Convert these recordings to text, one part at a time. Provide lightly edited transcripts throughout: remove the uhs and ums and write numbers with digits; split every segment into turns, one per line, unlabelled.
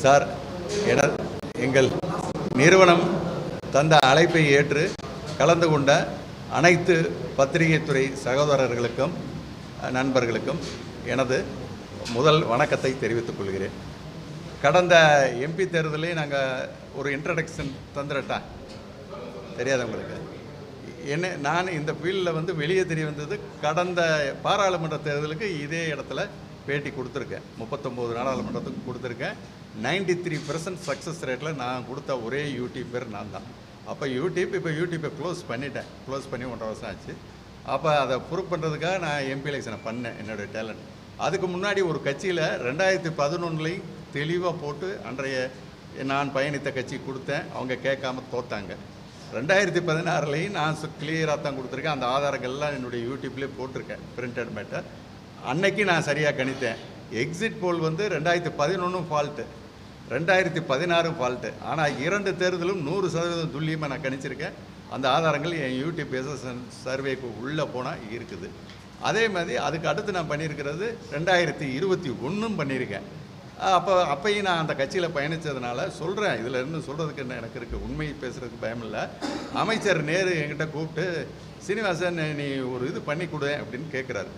Sir, எங்கள் நிறுவனம் தந்த அழைப்பை ஏற்று கலந்து கொண்ட அனைத்து பத்திரிகை துறை சகோதரர்களுக்கும் நண்பர்களுக்கும் எனது முதல் வணக்கத்தை தெரிவித்துக் கொள்கிறேன். கடந்த எம்பி தேர்தலே நாங்கள் ஒரு இன்ட்ரடக்ஷன் தந்துடட்டா தெரியாது உங்களுக்கு. நான் இந்த ஃபீல்டில் வெளியே தெரிய வந்தது கடந்த பாராளுமன்ற தேர்தலுக்கு இதே இடத்துல பேட்டி கொடுத்துருக்கேன். 39 நாடாளுமன்றத்துக்கு கொடுத்துருக்கேன். 93% சக்ஸஸ் ரேட்டில் நான் கொடுத்த ஒரே யூடியூபர் நான் தான். அப்போ யூடியூப்பை க்ளோஸ் பண்ணி 1.5 வருஷம் ஆச்சு. அப்போ அதை ப்ரூவ் பண்ணுறதுக்காக நான் எம்பி எலெக்ஷனை பண்ணேன், என்னுடைய டேலண்ட். அதுக்கு முன்னாடி ஒரு கட்சியில் 2011 தெளிவாக போட்டு அன்றைய நான் பயணித்த கட்சி கொடுத்தேன். அவங்க கேட்காம தோத்தாங்க. 2016 நான் கிளியராக தான் கொடுத்துருக்கேன். அந்த ஆதாரங்கள்லாம் என்னுடைய யூடியூப்லேயே போட்டிருக்கேன், பிரிண்டட் மேட்டர். அன்னைக்கு நான் சரியாக கணித்தேன். Exit poll 2011 fault, 2016 fault. ஆனால் 2 தேர்தலும் 100% துல்லியமாக நான் கணிச்சிருக்கேன். அந்த ஆதாரங்கள் என் யூடியூப் எஸ்எஸ்என் சர்வேக்கு உள்ளே போனால் இருக்குது. அதே மாதிரி அதுக்கு அடுத்து நான் பண்ணியிருக்கிறது 2021 பண்ணியிருக்கேன். அப்பையும் நான் அந்த கட்சியில் பயணித்ததுனால சொல்கிறேன். இதில் இருந்து சொல்கிறதுக்கு என்ன எனக்கு இருக்குது, உண்மை பேசுகிறதுக்கு பயமில்லை. அமைச்சர் நேரு என்கிட்ட கூப்பிட்டு, சீனிவாசன் நீ ஒரு இது பண்ணி கொடு அப்படின்னு கேட்குறாரு.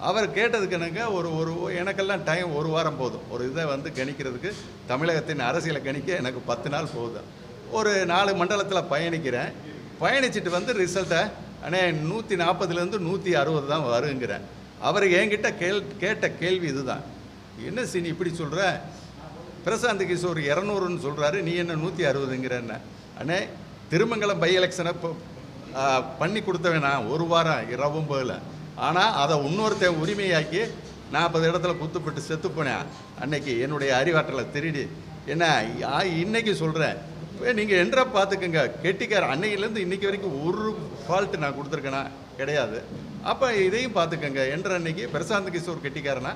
அவர் கேட்டதுக்கு ஒரு எனக்கெல்லாம் டைம் 1 வாரம் போதும். ஒரு இதை கணிக்கிறதுக்கு, தமிழகத்தின் அரசியலை கணிக்க எனக்கு 10 நாள் போதும். ஒரு 4 மண்டலத்தில் பயணிக்கிறேன். பயணிச்சுட்டு ரிசல்ட்டை அண்ணே 140லேருந்து 160 தான் வருங்கிறேன். அவர் என்கிட்ட கேட்ட கேள்வி இதுதான், என்ன சீனி இப்படி சொல்கிற, பிரசாந்த் கிஷோர் 200ன்னு சொல்கிறாரு, நீ என்ன 160ங்கிறன்ன. அண்ணே, திருமங்கலம் பை எலெக்ஷனை பண்ணி கொடுத்தவன் நான் 1 வாரம் இரவும் போகல. ஆனால் அதை இன்னொருத்தன் உரிமையாக்கி 40 இடத்துல குத்துப்பட்டு செத்து போனேன். அன்னைக்கு என்னுடைய அறிவாற்றலை திருடி என்ன இன்னைக்கு சொல்கிறேன். நீங்கள் என்ற பார்த்துக்குங்க, கெட்டிக்கார அன்னையிலேருந்து இன்றைக்கி வரைக்கும் ஒரு ஃபால்ட்டு நான் கொடுத்துருக்கேனா கிடையாது. அப்போ இதையும் பார்த்துக்கங்க. என்ற அன்னைக்கு பிரசாந்த் கிஷோர் கெட்டிக்காரனா,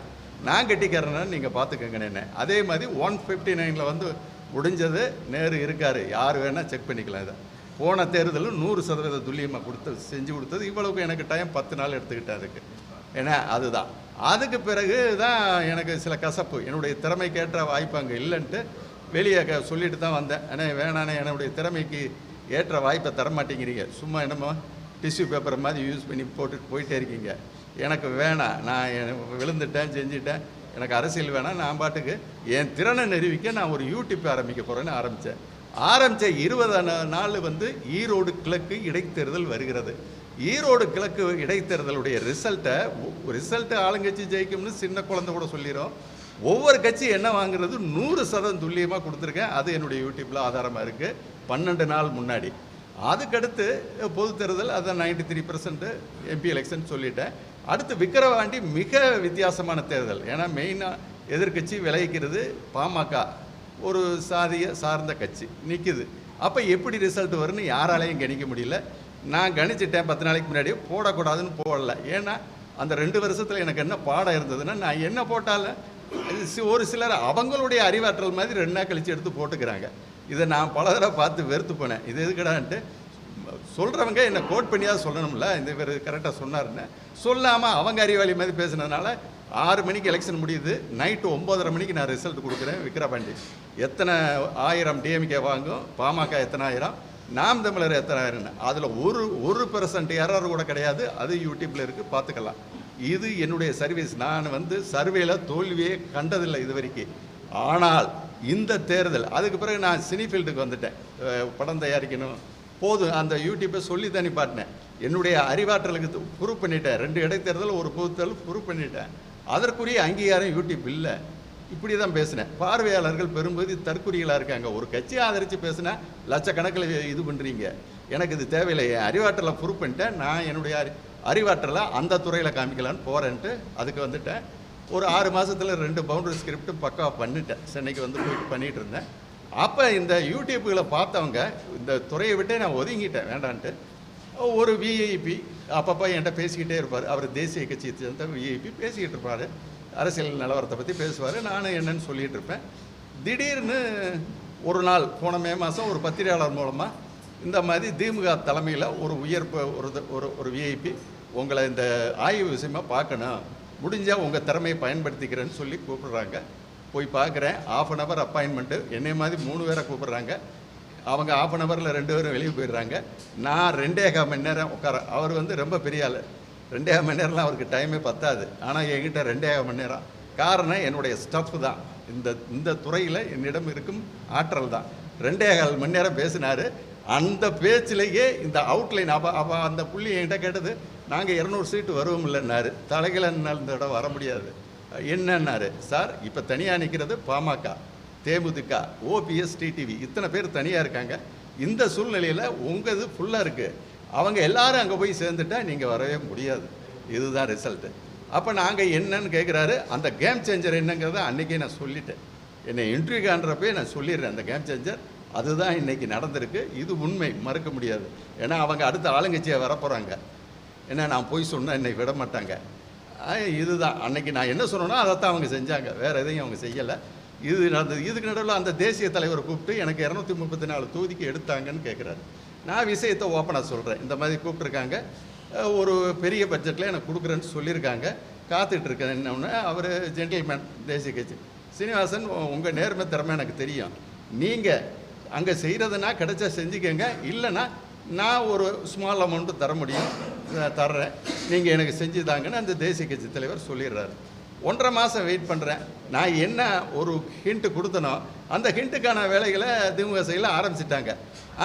நான் கெட்டிக்காரனா நீங்கள் பார்த்துக்கங்க. என்ன அதே மாதிரி 159 முடிஞ்சது. நேரு இருக்கார், யார் வேணால் செக் பண்ணிக்கலாம். இதை போன தேர்தலும் 100% துல்லியமாக செஞ்சு கொடுத்தது. இவ்வளவுக்கு எனக்கு டைம் 10 நாள் எடுத்துக்கிட்டேன் அதுக்கு. ஏன்னா அதுதான். அதுக்கு பிறகு தான் எனக்கு சில கசப்பு, என்னுடைய திறமைக்கேற்ற வாய்ப்பு அங்கே இல்லைன்ட்டு வெளியே சொல்லிட்டு தான் வந்தேன். ஏன்னா வேணானே, என்னுடைய திறமைக்கு ஏற்ற வாய்ப்பை தரமாட்டேங்கிறீங்க, சும்மா என்னமோ டிஷ்யூ பேப்பர் மாதிரி யூஸ் பண்ணி போட்டுட்டு போயிட்டே இருக்கீங்க, எனக்கு வேணாம், நான் விழுந்துட்டேன், செஞ்சுட்டேன், எனக்கு அரசியல் வேணாம், நான் பாட்டுக்கு என் திறனை நிரூபிக்க நான் ஒரு யூடியூப் ஆரம்பிக்க போகிறேன்னு ஆரம்பித்த 20 நாள் ஈரோடு கிழக்கு இடைத்தேர்தல் வருகிறது. ஈரோடு கிழக்கு இடைத்தேர்தலுடைய ரிசல்ட்டை ஆளுங்கட்சி ஜெயிக்கும்னு சின்ன குழந்தை கூட சொல்லிடும். ஒவ்வொரு கட்சி என்ன வாங்குறது 100% துல்லியமாக கொடுத்துருக்கேன். அது என்னுடைய யூடியூப்பில் ஆதாரமாக இருக்குது. 12 நாள் முன்னாடி. அதுக்கடுத்து பொது தேர்தல், அதை 93% எம்பி எலெக்ஷன் சொல்லிட்டேன். அடுத்து விக்கிரவாண்டி மிக வித்தியாசமான தேர்தல். ஏன்னா மெயினாக எதிர்கட்சி விளைவிக்கிறது பாமக, ஒரு சாதியை சார்ந்த கட்சி நிற்குது. அப்போ எப்படி ரிசல்ட் வரும்னு யாராலையும் கணிக்க முடியல. நான் கணிச்சிட்டேன் 10 நாளைக்கு முன்னாடியே, போடக்கூடாதுன்னு போடல. ஏன்னா அந்த 2 வருஷத்தில் எனக்கு என்ன பாடம் இருந்ததுன்னா, நான் என்ன போட்டாலும் ஒரு சிலர் அவங்களுடைய அறிவாற்றல் மாதிரி 2 நாள் கழித்து எடுத்து போட்டுக்கிறாங்க. இதை நான் பல தடவை பார்த்து வெறுத்து போனேன். இது எதுக்கடான்ட்டு சொல்கிறவங்க என்னை கோட் பண்ணியாவது சொல்லணும்ல, இந்த இவர் கரெக்டாக சொன்னார்ன்னு சொல்லாமல் அவங்க அறிவாளி மாதிரி பேசுனதுனால 6 மணிக்கு எலெக்ஷன் முடியுது. நைட்டு 9:30 மணிக்கு நான் ரிசல்ட் கொடுக்குறேன். விக்கிரவாண்டி எத்தனை 1000 டிஎம்கே வாங்கும், பாமக எத்தனை ஆயிரம், நாம் தமிழர் எத்தனை ஆயிரம்னு அதில் 1% எரர் கூட கிடையாது. அது யூடியூப்பில் இருக்குது, பார்த்துக்கலாம். இது என்னுடைய சர்வீஸ். நான் சர்வேல தோல்வியே கண்டதில்லை இது வரைக்கும். ஆனால் இந்த தேர்தல் அதுக்கு பிறகு நான் சினி ஃபீல்டுக்கு வந்துட்டேன். படம் தயாரிக்கணும் போதும், அந்த யூடியூப்பை சொல்லி தனி பாட்டினேன். என்னுடைய அறிவாற்றலுக்கு ப்ரூவ் பண்ணிட்டேன். 2 இடைத்தேர்தல், ஒரு பொது தேர்தல் ப்ரூவ் பண்ணிட்டேன். அதற்குரிய அங்கீகாரம் யூடியூப் இல்லை. இப்படி தான் பேசினேன். பார்வையாளர்கள் பெரும்பகுதி தற்குறிகளாக இருக்காங்க. ஒரு கட்சியை ஆதரித்து பேசினா லட்சக்கணக்கில் இது பண்ணுறீங்க. எனக்கு இது தேவையில்லை. என் அறிவாற்றலை ப்ரூவ் பண்ணிட்டேன். நான் என்னுடைய அறிவாற்றலை அந்த துறையில் காமிக்கலான்னு போகிறேன்ட்டு அதுக்கு வந்துட்டேன். ஒரு 6 மாதத்தில் 2 பவுண்டரி ஸ்கிரிப்ட் பக்காவாக பண்ணிட்டேன். சென்னைக்கு போயிட்டு பண்ணிகிட்டு இருந்தேன். அப்போ இந்த யூடியூப்புகளை பார்த்தவங்க இந்த துறையை விட்டே நான் ஒதுங்கிட்டேன் வேண்டான்ட்டு. ஒரு விஐபி அப்பப்போ என்கிட்ட பேசிக்கிட்டே இருப்பார். அவர் தேசிய கட்சியை சேர்ந்த விஐபி பேசிக்கிட்டு இருப்பார். அரசியல் நிலவரத்தை பற்றி பேசுவார். நானும் என்னன்னு சொல்லிகிட்டு இருப்பேன். திடீர்னு ஒரு நாள் போன மே மாதம் ஒரு பத்திரிகையாளர் மூலமாக இந்த மாதிரி திமுக தலைமையில் ஒரு விஐபி உங்களை இந்த ஆய்வு விஷயமாக பார்க்கணும், முடிஞ்சால் உங்கள் திறமையை பயன்படுத்திக்கிறேன்னு சொல்லி கூப்பிடுறாங்க. போய் பார்க்குறேன். 1/2 hour அப்பாயின்மெண்ட்டு. என்னை மாதிரி 3 பேரை கூப்பிட்றாங்க. அவங்க 1/2 hourல 2 பேரும் வெளியே போயிடுறாங்க. நான் 2.25 மணி நேரம் உட்காரேன். அவர் வந்து ரொம்ப பெரிய ஆள். 2.25 மணி நேரம்லாம் அவருக்கு டைமே பத்தாது. ஆனால் என்கிட்ட 2.25 மணி நேரம். காரணம் என்னுடைய ஸ்டஃப் தான். இந்த துறையில் என்னிடம் இருக்கும் ஆற்றல் தான். 2.25 மணி நேரம் பேசினார். அந்த பேச்சிலேயே இந்த அவுட்லைன் அப்போ அந்த புள்ளி என்கிட்ட கேட்டது, நாங்கள் 200 சீட்டு வருவோம் இல்லைன்னாரு. தலைகளை இந்த இடம் வர முடியாது. என்னன்னாரு, சார் இப்போ தனியாக நிற்கிறது பாமக, தேமுதிக, ஓபிஎஸ், டிடிவி, இத்தனை பேர் தனியாக இருக்காங்க. இந்த சூழ்நிலையில் உங்கள் இது ஃபுல்லாக இருக்குது. அவங்க எல்லாரும் அங்கே போய் சேர்ந்துட்டா நீங்கள் வரவே முடியாது. இதுதான் ரிசல்ட்டு. அப்போ நாங்கள் என்னன்னு கேட்குறாரு. அந்த கேம் சேஞ்சர் என்னங்கிறத அன்றைக்கே நான் சொல்லிட்டேன். என்னை இன்டர்வியூ காண்றப்பே நான் சொல்லிடுறேன். அந்த கேம் சேஞ்சர் அதுதான் இன்றைக்கி நடந்திருக்கு. இது உண்மை, மறுக்க முடியாது. ஏன்னா அவங்க அடுத்த ஆளுங்கட்சியை வரப்போகிறாங்க. ஏன்னா நான் போய் சொன்னால் என்னை விட மாட்டாங்க. இதுதான் அன்றைக்கி நான் என்ன சொன்னேனோ அதைத்தான் அவங்க செஞ்சாங்க. வேறு எதையும் அவங்க செய்யலை. இது நடந்தது. இதுக்கு நடுவில் அந்த தேசிய தலைவரை கூப்பிட்டு எனக்கு 234 தொகுதிக்கு எடுத்தாங்கன்னு கேட்குறாரு. நான் விஷயத்தை ஓப்பனாக சொல்கிறேன். இந்த மாதிரி கூப்பிட்ருக்காங்க, ஒரு பெரிய பட்ஜெட்டில் எனக்கு கொடுக்குறேன்னு சொல்லியிருக்காங்க, காத்துட்ருக்கேன். என்னொன்று அவர் ஜென்டில்மேன், தேசிய கட்சி சீனிவாசன், உங்கள் நேர்மை திறமை எனக்கு தெரியும். நீங்கள் அங்கே செய்கிறதுனா கிடைச்சா செஞ்சுக்கங்க, இல்லைன்னா நான் ஒரு ஸ்மால் அமௌண்ட்டு தர முடியும், தர்றேன், நீங்கள் எனக்கு செஞ்சு தாங்கன்னு அந்த தேசிய கட்சி தலைவர் சொல்லிடுறாரு. 1.5 மாதம் வெயிட் பண்ணுறேன். நான் என்ன ஒரு ஹிண்ட்டு கொடுத்தனோ அந்த ஹிண்ட்டுக்கான வேலைகளை திமுக சைடில் ஆரம்பிச்சிட்டாங்க.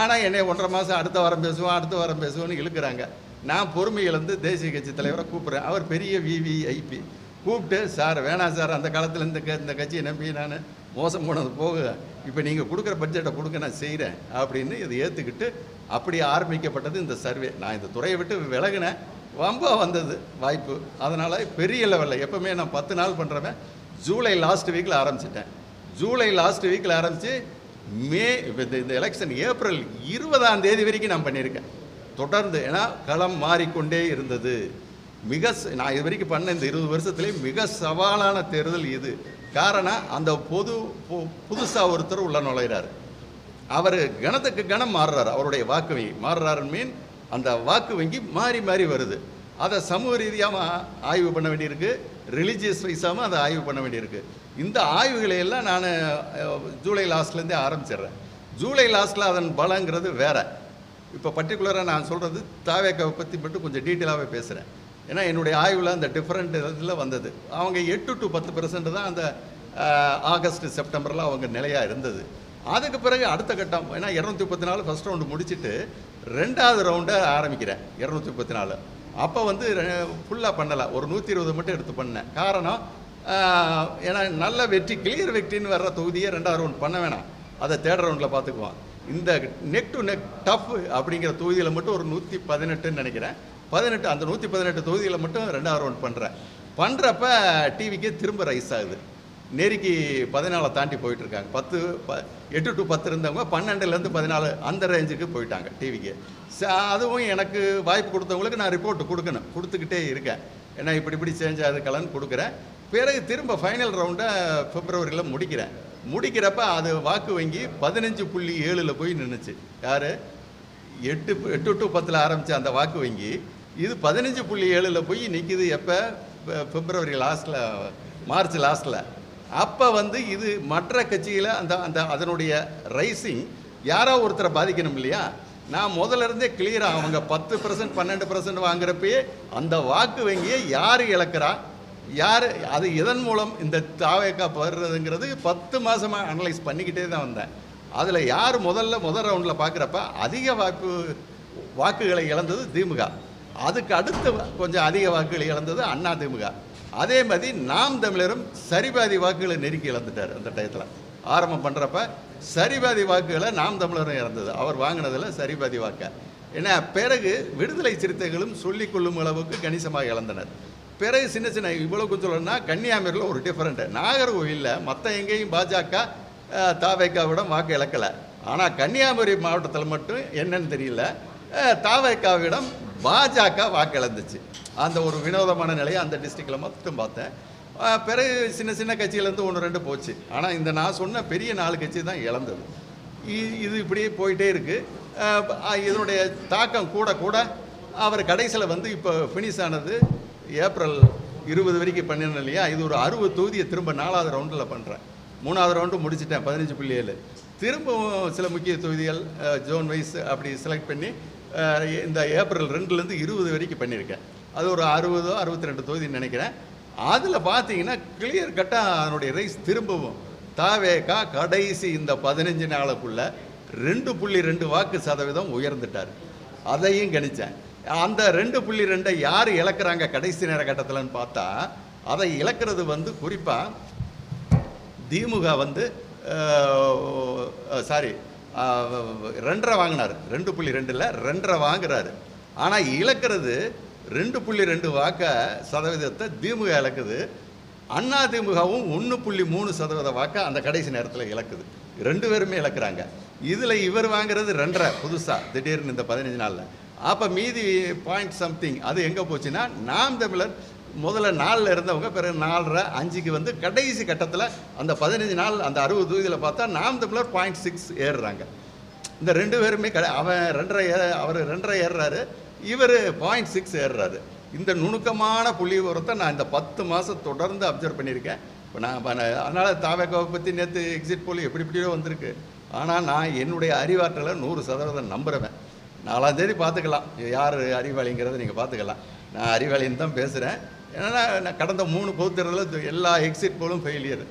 ஆனால் என்னை 1.5 மாதம் அடுத்த வாரம் பேசுவோன்னு இழுக்கிறாங்க. நான் பொறுமை இழந்து தேசிய கட்சி தலைவரை கூப்பிட்றேன். அவர் பெரிய விவிஐபி. கூப்பிட்டு, சார் வேணாம் சார், அந்த காலத்தில் இந்த கட்சியை நம்பி நான் மோசம் போனது போக, இப்போ நீங்கள் கொடுக்குற பட்ஜெட்டை கொடுக்க நான் செய்கிறேன் அப்படின்னு இதை ஏற்றுக்கிட்டு அப்படி ஆரம்பிக்கப்பட்டது இந்த சர்வே. நான் இந்த துறையை விட்டு விலகினேன். ரொம்ப வந்தது வாய்ப்பு. அதனால் பெரிய லெவலில் எப்போவுமே நான் 10 நாள் பண்ணுறவன். ஜூலை லாஸ்ட் வீக்கில் ஆரம்பிச்சிட்டேன். ஜூலை லாஸ்ட் வீக்கில் ஆரம்பித்து இந்த எலெக்ஷன் ஏப்ரல் 20ஆம் தேதி வரைக்கும் நான் பண்ணியிருக்கேன் தொடர்ந்து. ஏன்னா களம் மாறிக்கொண்டே இருந்தது. நான் இது வரைக்கும் பண்ண இந்த 20 வருஷத்துலேயே மிக சவாலான தேர்தல் இது. காரணம், அந்த புதுசாக ஒருத்தர் உள்ள நுழைகிறார். அவர் கணத்துக்கு கணம் மாறுறாரு. அவருடைய வாக்கு வங்கி மாறுறாரு. மீன் அந்த வாக்கு வங்கி மாறி மாறி வருது. அதை சமூக ரீதியாக ஆய்வு பண்ண வேண்டியிருக்கு, ரிலீஜியஸ் வைஸாகவும் அதை ஆய்வு பண்ண வேண்டியிருக்கு. இந்த ஆய்வுகளை எல்லாம் நான் ஜூலை லாஸ்ட்லேருந்தே ஆரம்பிச்சிடுறேன். ஜூலை லாஸ்ட்டில் அதன் பலங்கிறது வேறு. இப்போ பர்டிகுலராக நான் சொல்கிறது தாவேக்காவை பற்றி மட்டும் கொஞ்சம் டீட்டெயிலாகவே பேசுகிறேன். ஏன்னா என்னுடைய ஆய்வில் அந்த டிஃப்ரெண்ட் இதில் வந்தது. அவங்க 8 to 10% தான் அந்த ஆகஸ்ட் செப்டம்பரில் அவங்க நிலையாக இருந்தது. அதுக்கு பிறகு அடுத்த கட்டம், ஏன்னா 234 ஃபஸ்ட் ரவுண்டு முடிச்சுட்டு 2வது ரவுண்டை ஆரம்பிக்கிறேன். 234 அப்போ வந்து ஃபுல்லாக பண்ணலை, ஒரு 120 மட்டும் எடுத்து பண்ணேன். காரணம், ஏன்னா நல்ல வெற்றி, கிளியர் வெற்றின்னு வர்ற தொகுதியை 2வது ரவுண்ட் பண்ண வேணாம், அதை 3rd ரவுண்டில் பார்த்துக்குவோம். இந்த நெக் டு நெக் டஃப் அப்படிங்கிற தொகுதியில் மட்டும் ஒரு 118ன்னு நினைக்கிறேன், 18 அந்த 118 தொகுதியில் மட்டும் 2வது ரவுண்ட் பண்ணுறப்ப டிவிக்கே திரும்ப ரைஸ் ஆகுது. நெருக்கி 14 தாண்டி போயிட்டுருக்காங்க. 8 to 10 இருந்தவங்க 12லேருந்து 14 அந்த ரேஞ்சுக்கு போயிட்டாங்க டிவிக்கு. அதுவும் எனக்கு வாய்ப்பு கொடுத்தவங்களுக்கு நான் ரிப்போர்ட் கொடுத்துக்கிட்டே இருக்கேன். ஏன்னா இப்படி சேஞ்ச் ஆகுதுக்கலன்னு கொடுக்குறேன். பிறகு திரும்ப ஃபைனல் ரவுண்டை பிப்ரவரியில் முடிக்கிறப்ப அது வாக்கு வங்கி 15.7 போய் நின்றுச்சு. யார் 8 to 10 ஆரம்பித்த அந்த வாக்கு வங்கி இது 15.7 போய் நிற்கிது. எப்போ? பிப்ரவரி லாஸ்ட்டில், மார்ச் லாஸ்ட்டில். அப்போ வந்து இது மற்ற கட்சியில் அதனுடைய ரைசிங் யாரோ ஒருத்தரை பாதிக்கணும் இல்லையா? நான் முதல்ல இருந்தே கிளியராக அவங்க 10% 12% வாங்குறப்பயே அந்த வாக்கு வங்கியை யார் இழக்கிறா, யார் அது இதன் மூலம் இந்த தாவேக்கா படுறதுங்கிறது 10 மாதமாக அனலைஸ் பண்ணிக்கிட்டே தான் வந்தேன். அதில் யார் முதல் ரவுண்டில் பார்க்குறப்ப அதிக வாக்குகளை இழந்தது திமுக. அதுக்கு அடுத்து கொஞ்சம் அதிக வாக்குகளை இழந்தது அண்ணா திமுக. அதே மாதிரி நாம் தமிழரும் சரிபாதி வாக்குகளை நெருக்கி இழந்துட்டார். அந்த டயத்தில் ஆரம்பம் பண்ணுறப்ப சரிபாதி வாக்குகளை நாம் தமிழரும் இழந்தது. அவர் வாங்கினதில் சரிபாதி வாக்கை. ஏன்னா பிறகு விடுதலை சிறுத்தைகளும் சொல்லிக்கொள்ளும் அளவுக்கு கணிசமாக இழந்தனர். பிறகு சின்ன இவ்வளோ சொல்லணும்னா கன்னியாகுமரியில் ஒரு டிஃப்ரெண்ட்டு. நாகர்கோவிலில் மற்ற எங்கேயும் பாஜக தாவேக்காவிடம் வாக்கு இழக்கலை. ஆனால் கன்னியாகுமரி மாவட்டத்தில் மட்டும் என்னன்னு தெரியல, தாவேக்காவிடம் பாஜக வாக்கு இழந்துச்சு. அந்த ஒரு வினோதமான நிலையை அந்த டிஸ்ட்ரிக்டில் மட்டும் பார்த்தேன். பிறகு சின்ன கட்சியிலேருந்து 1-2 போச்சு. ஆனால் இந்த நான் சொன்ன பெரிய 4 கட்சி தான் இழந்தது. இது இப்படியே போயிட்டே இருக்குது. இதனுடைய தாக்கம் கூட அவர் கடைசியில் வந்து இப்போ ஃபினிஷ் ஆனது ஏப்ரல் 20 வரைக்கும் பண்ணிருந்தேன் இல்லையா? இது ஒரு 60 தொகுதியை திரும்ப 4வது ரவுண்டில் பண்ணுறேன். 3வது ரவுண்டு முடிச்சிட்டேன் 15.7. திரும்பவும் சில முக்கிய தொகுதிகள் ஜோன் வைஸ் அப்படி செலக்ட் பண்ணி இந்த ஏப்ரல் 2லேருந்து 20 வரைக்கும் பண்ணியிருக்கேன். அது ஒரு 60 62 தொகுதின்னு நினைக்கிறேன். அதில் பார்த்தீங்கன்னா கிளியர் கட்டாக அதனுடைய ரைஸ் திரும்பவும் தாவேகா கடைசி இந்த 15 நாளுக்குள்ள 2.2 வாக்கு சதவீதம் உயர்ந்துட்டார். அதையும் கணித்தேன். அந்த 2.2 யார் இழக்கிறாங்க கடைசி நேர கட்டத்தில்னு பார்த்தா, அதை இழக்கிறது வந்து குறிப்பாக திமுக வந்து 2.5 வாங்கினார். 2.2ல் 2.5 வாங்குறாரு. ஆனால் இழக்கிறது 2.2 வாக்க சதவீதத்தை திமுக இழக்குது. அண்ணா திமுகவும் 1.3% வாக்க அந்த கடைசி நேரத்தில் இழக்குது. 2 பேருமே இழக்கிறாங்க. இதில் இவர் வாங்குறது 2.5 புதுசாக திடீர்னு இந்த 15 நாளில். அப்போ மீதி பாயிண்ட் சம்திங் அது எங்கே போச்சுன்னா, நாம் தமிழர் முதல்ல 4ல் இருந்தவங்க பிறகு 4.5 5க்கு வந்து கடைசி கட்டத்தில் அந்த 15 நாள் அந்த 60 தொகுதியில் பார்த்தா நாம் தமிழர் 0.6 ஏறுறாங்க. இந்த 2 பேருமே அவன் 2.5 அவர் 2.5 ஏறுறாரு, இவர் 0.6 ஏறுறாரு. இந்த நுணுக்கமான புள்ளி விவரத்தை நான் இந்த 10 மாதம் தொடர்ந்து அப்சர்வ் பண்ணியிருக்கேன். இப்போ நான் அதனால் தாவேக்காவை பற்றி நேற்று எக்ஸிட் போல் எப்படி எப்படியோ வந்திருக்கு. ஆனால் நான் என்னுடைய அறிவாற்றலை 100% நம்புகிறேன். 4ஆம் தேதி பார்த்துக்கலாம் யார் அறிவாளிங்கிறத நீங்கள் பார்த்துக்கலாம். நான் அறிவாளின்னு தான் பேசுகிறேன். ஏன்னா நான் கடந்த 3 பொதுத்தேர்தலில் எல்லா எக்ஸிட் போலும் ஃபெயிலியர்.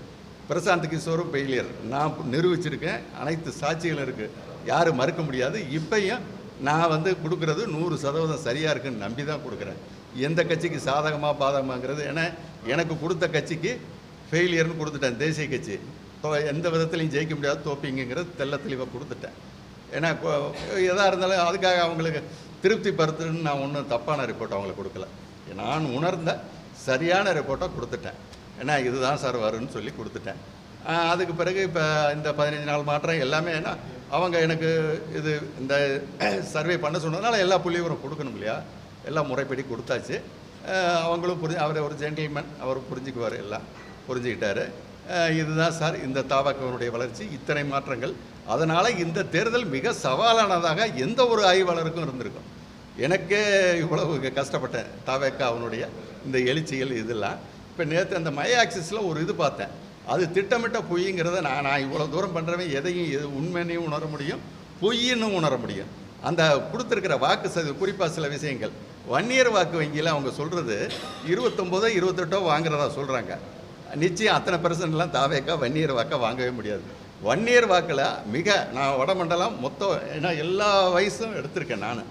பிரசாந்த் கிஷோரும் ஃபெயிலியர். நான் நிரூபிச்சிருக்கேன். அனைத்து சாட்சிகளும் இருக்குது, யாரும் மறுக்க முடியாது. இப்பையும் நான் வந்து கொடுக்குறது 100% சரியாக இருக்குன்னு நம்பி தான் கொடுக்குறேன். எந்த கட்சிக்கு சாதகமாக பாதகமாங்கிறது, ஏன்னா எனக்கு கொடுத்த கட்சிக்கு ஃபெயிலியர்னு கொடுத்துட்டேன். தேசிய கட்சி எந்த விதத்துலையும் ஜெயிக்க முடியாது, தோப்பிங்கிறது தெள்ள தெளிவாக கொடுத்துட்டேன். ஏன்னா எதாக இருந்தாலும் அதுக்காக அவங்களுக்கு திருப்தி படுத்துன்னு நான் ஒன்றும் தப்பான ரிப்போர்ட் அவங்களுக்கு கொடுக்கல. நான் உணர்ந்த சரியான ரிப்போர்ட்டை கொடுத்துட்டேன். ஏன்னா இதுதான் சார் வரும்னு சொல்லி கொடுத்துட்டேன். அதுக்கு பிறகு இப்போ இந்த 15 நாள் மாற்றம் எல்லாமே, ஏன்னா அவங்க எனக்கு இது இந்த சர்வே பண்ண சொன்னதுனால எல்லா புள்ளிவரும் கொடுக்கணும் இல்லையா, எல்லாம் முறைப்படி கொடுத்தாச்சு. அவங்களும் அவர் ஒரு ஜென்டில்மேன், அவர் புரிஞ்சுக்குவார், எல்லாம் புரிஞ்சுக்கிட்டாரு. இதுதான் சார் இந்த தாவகவனுடைய வளர்ச்சி, இத்தனை மாற்றங்கள். அதனால் இந்த தேர்தல் மிக சவாலானதாக எந்த ஒரு ஆய்வாளருக்கும் இருந்திருக்கும். எனக்கே இவ்வளவு கஷ்டப்பட்டேன் தாவேக்கா அவனுடைய இந்த எழுச்சிகள் இதெல்லாம். இப்போ நேற்று அந்த மை ஆக்சிஸில் ஒரு இது பார்த்தேன், அது திட்டமிட்ட பொய்ங்கிறத நான் இவ்வளோ தூரம் பண்ணுறவன் எதையும் உண்மையையும் உணர முடியும், பொய்ன்னு உணர முடியும். அந்த கொடுத்துருக்கிற வாக்கு சதவீதம் குறிப்பாக சில விஷயங்கள் வன்னியர் வாக்கு வங்கியில் அவங்க சொல்கிறது 29 28 வாங்குறதா சொல்கிறாங்க. நிச்சயம் அத்தனை பெர்சன்ட்லாம் தாவேக்கா வன்னியர் வாக்கை வாங்கவே முடியாது. வன்னியர் வாக்கில் நான் வடமண்டலம் மொத்தம், ஏன்னா எல்லா வயசும் எடுத்திருக்கேன், நான்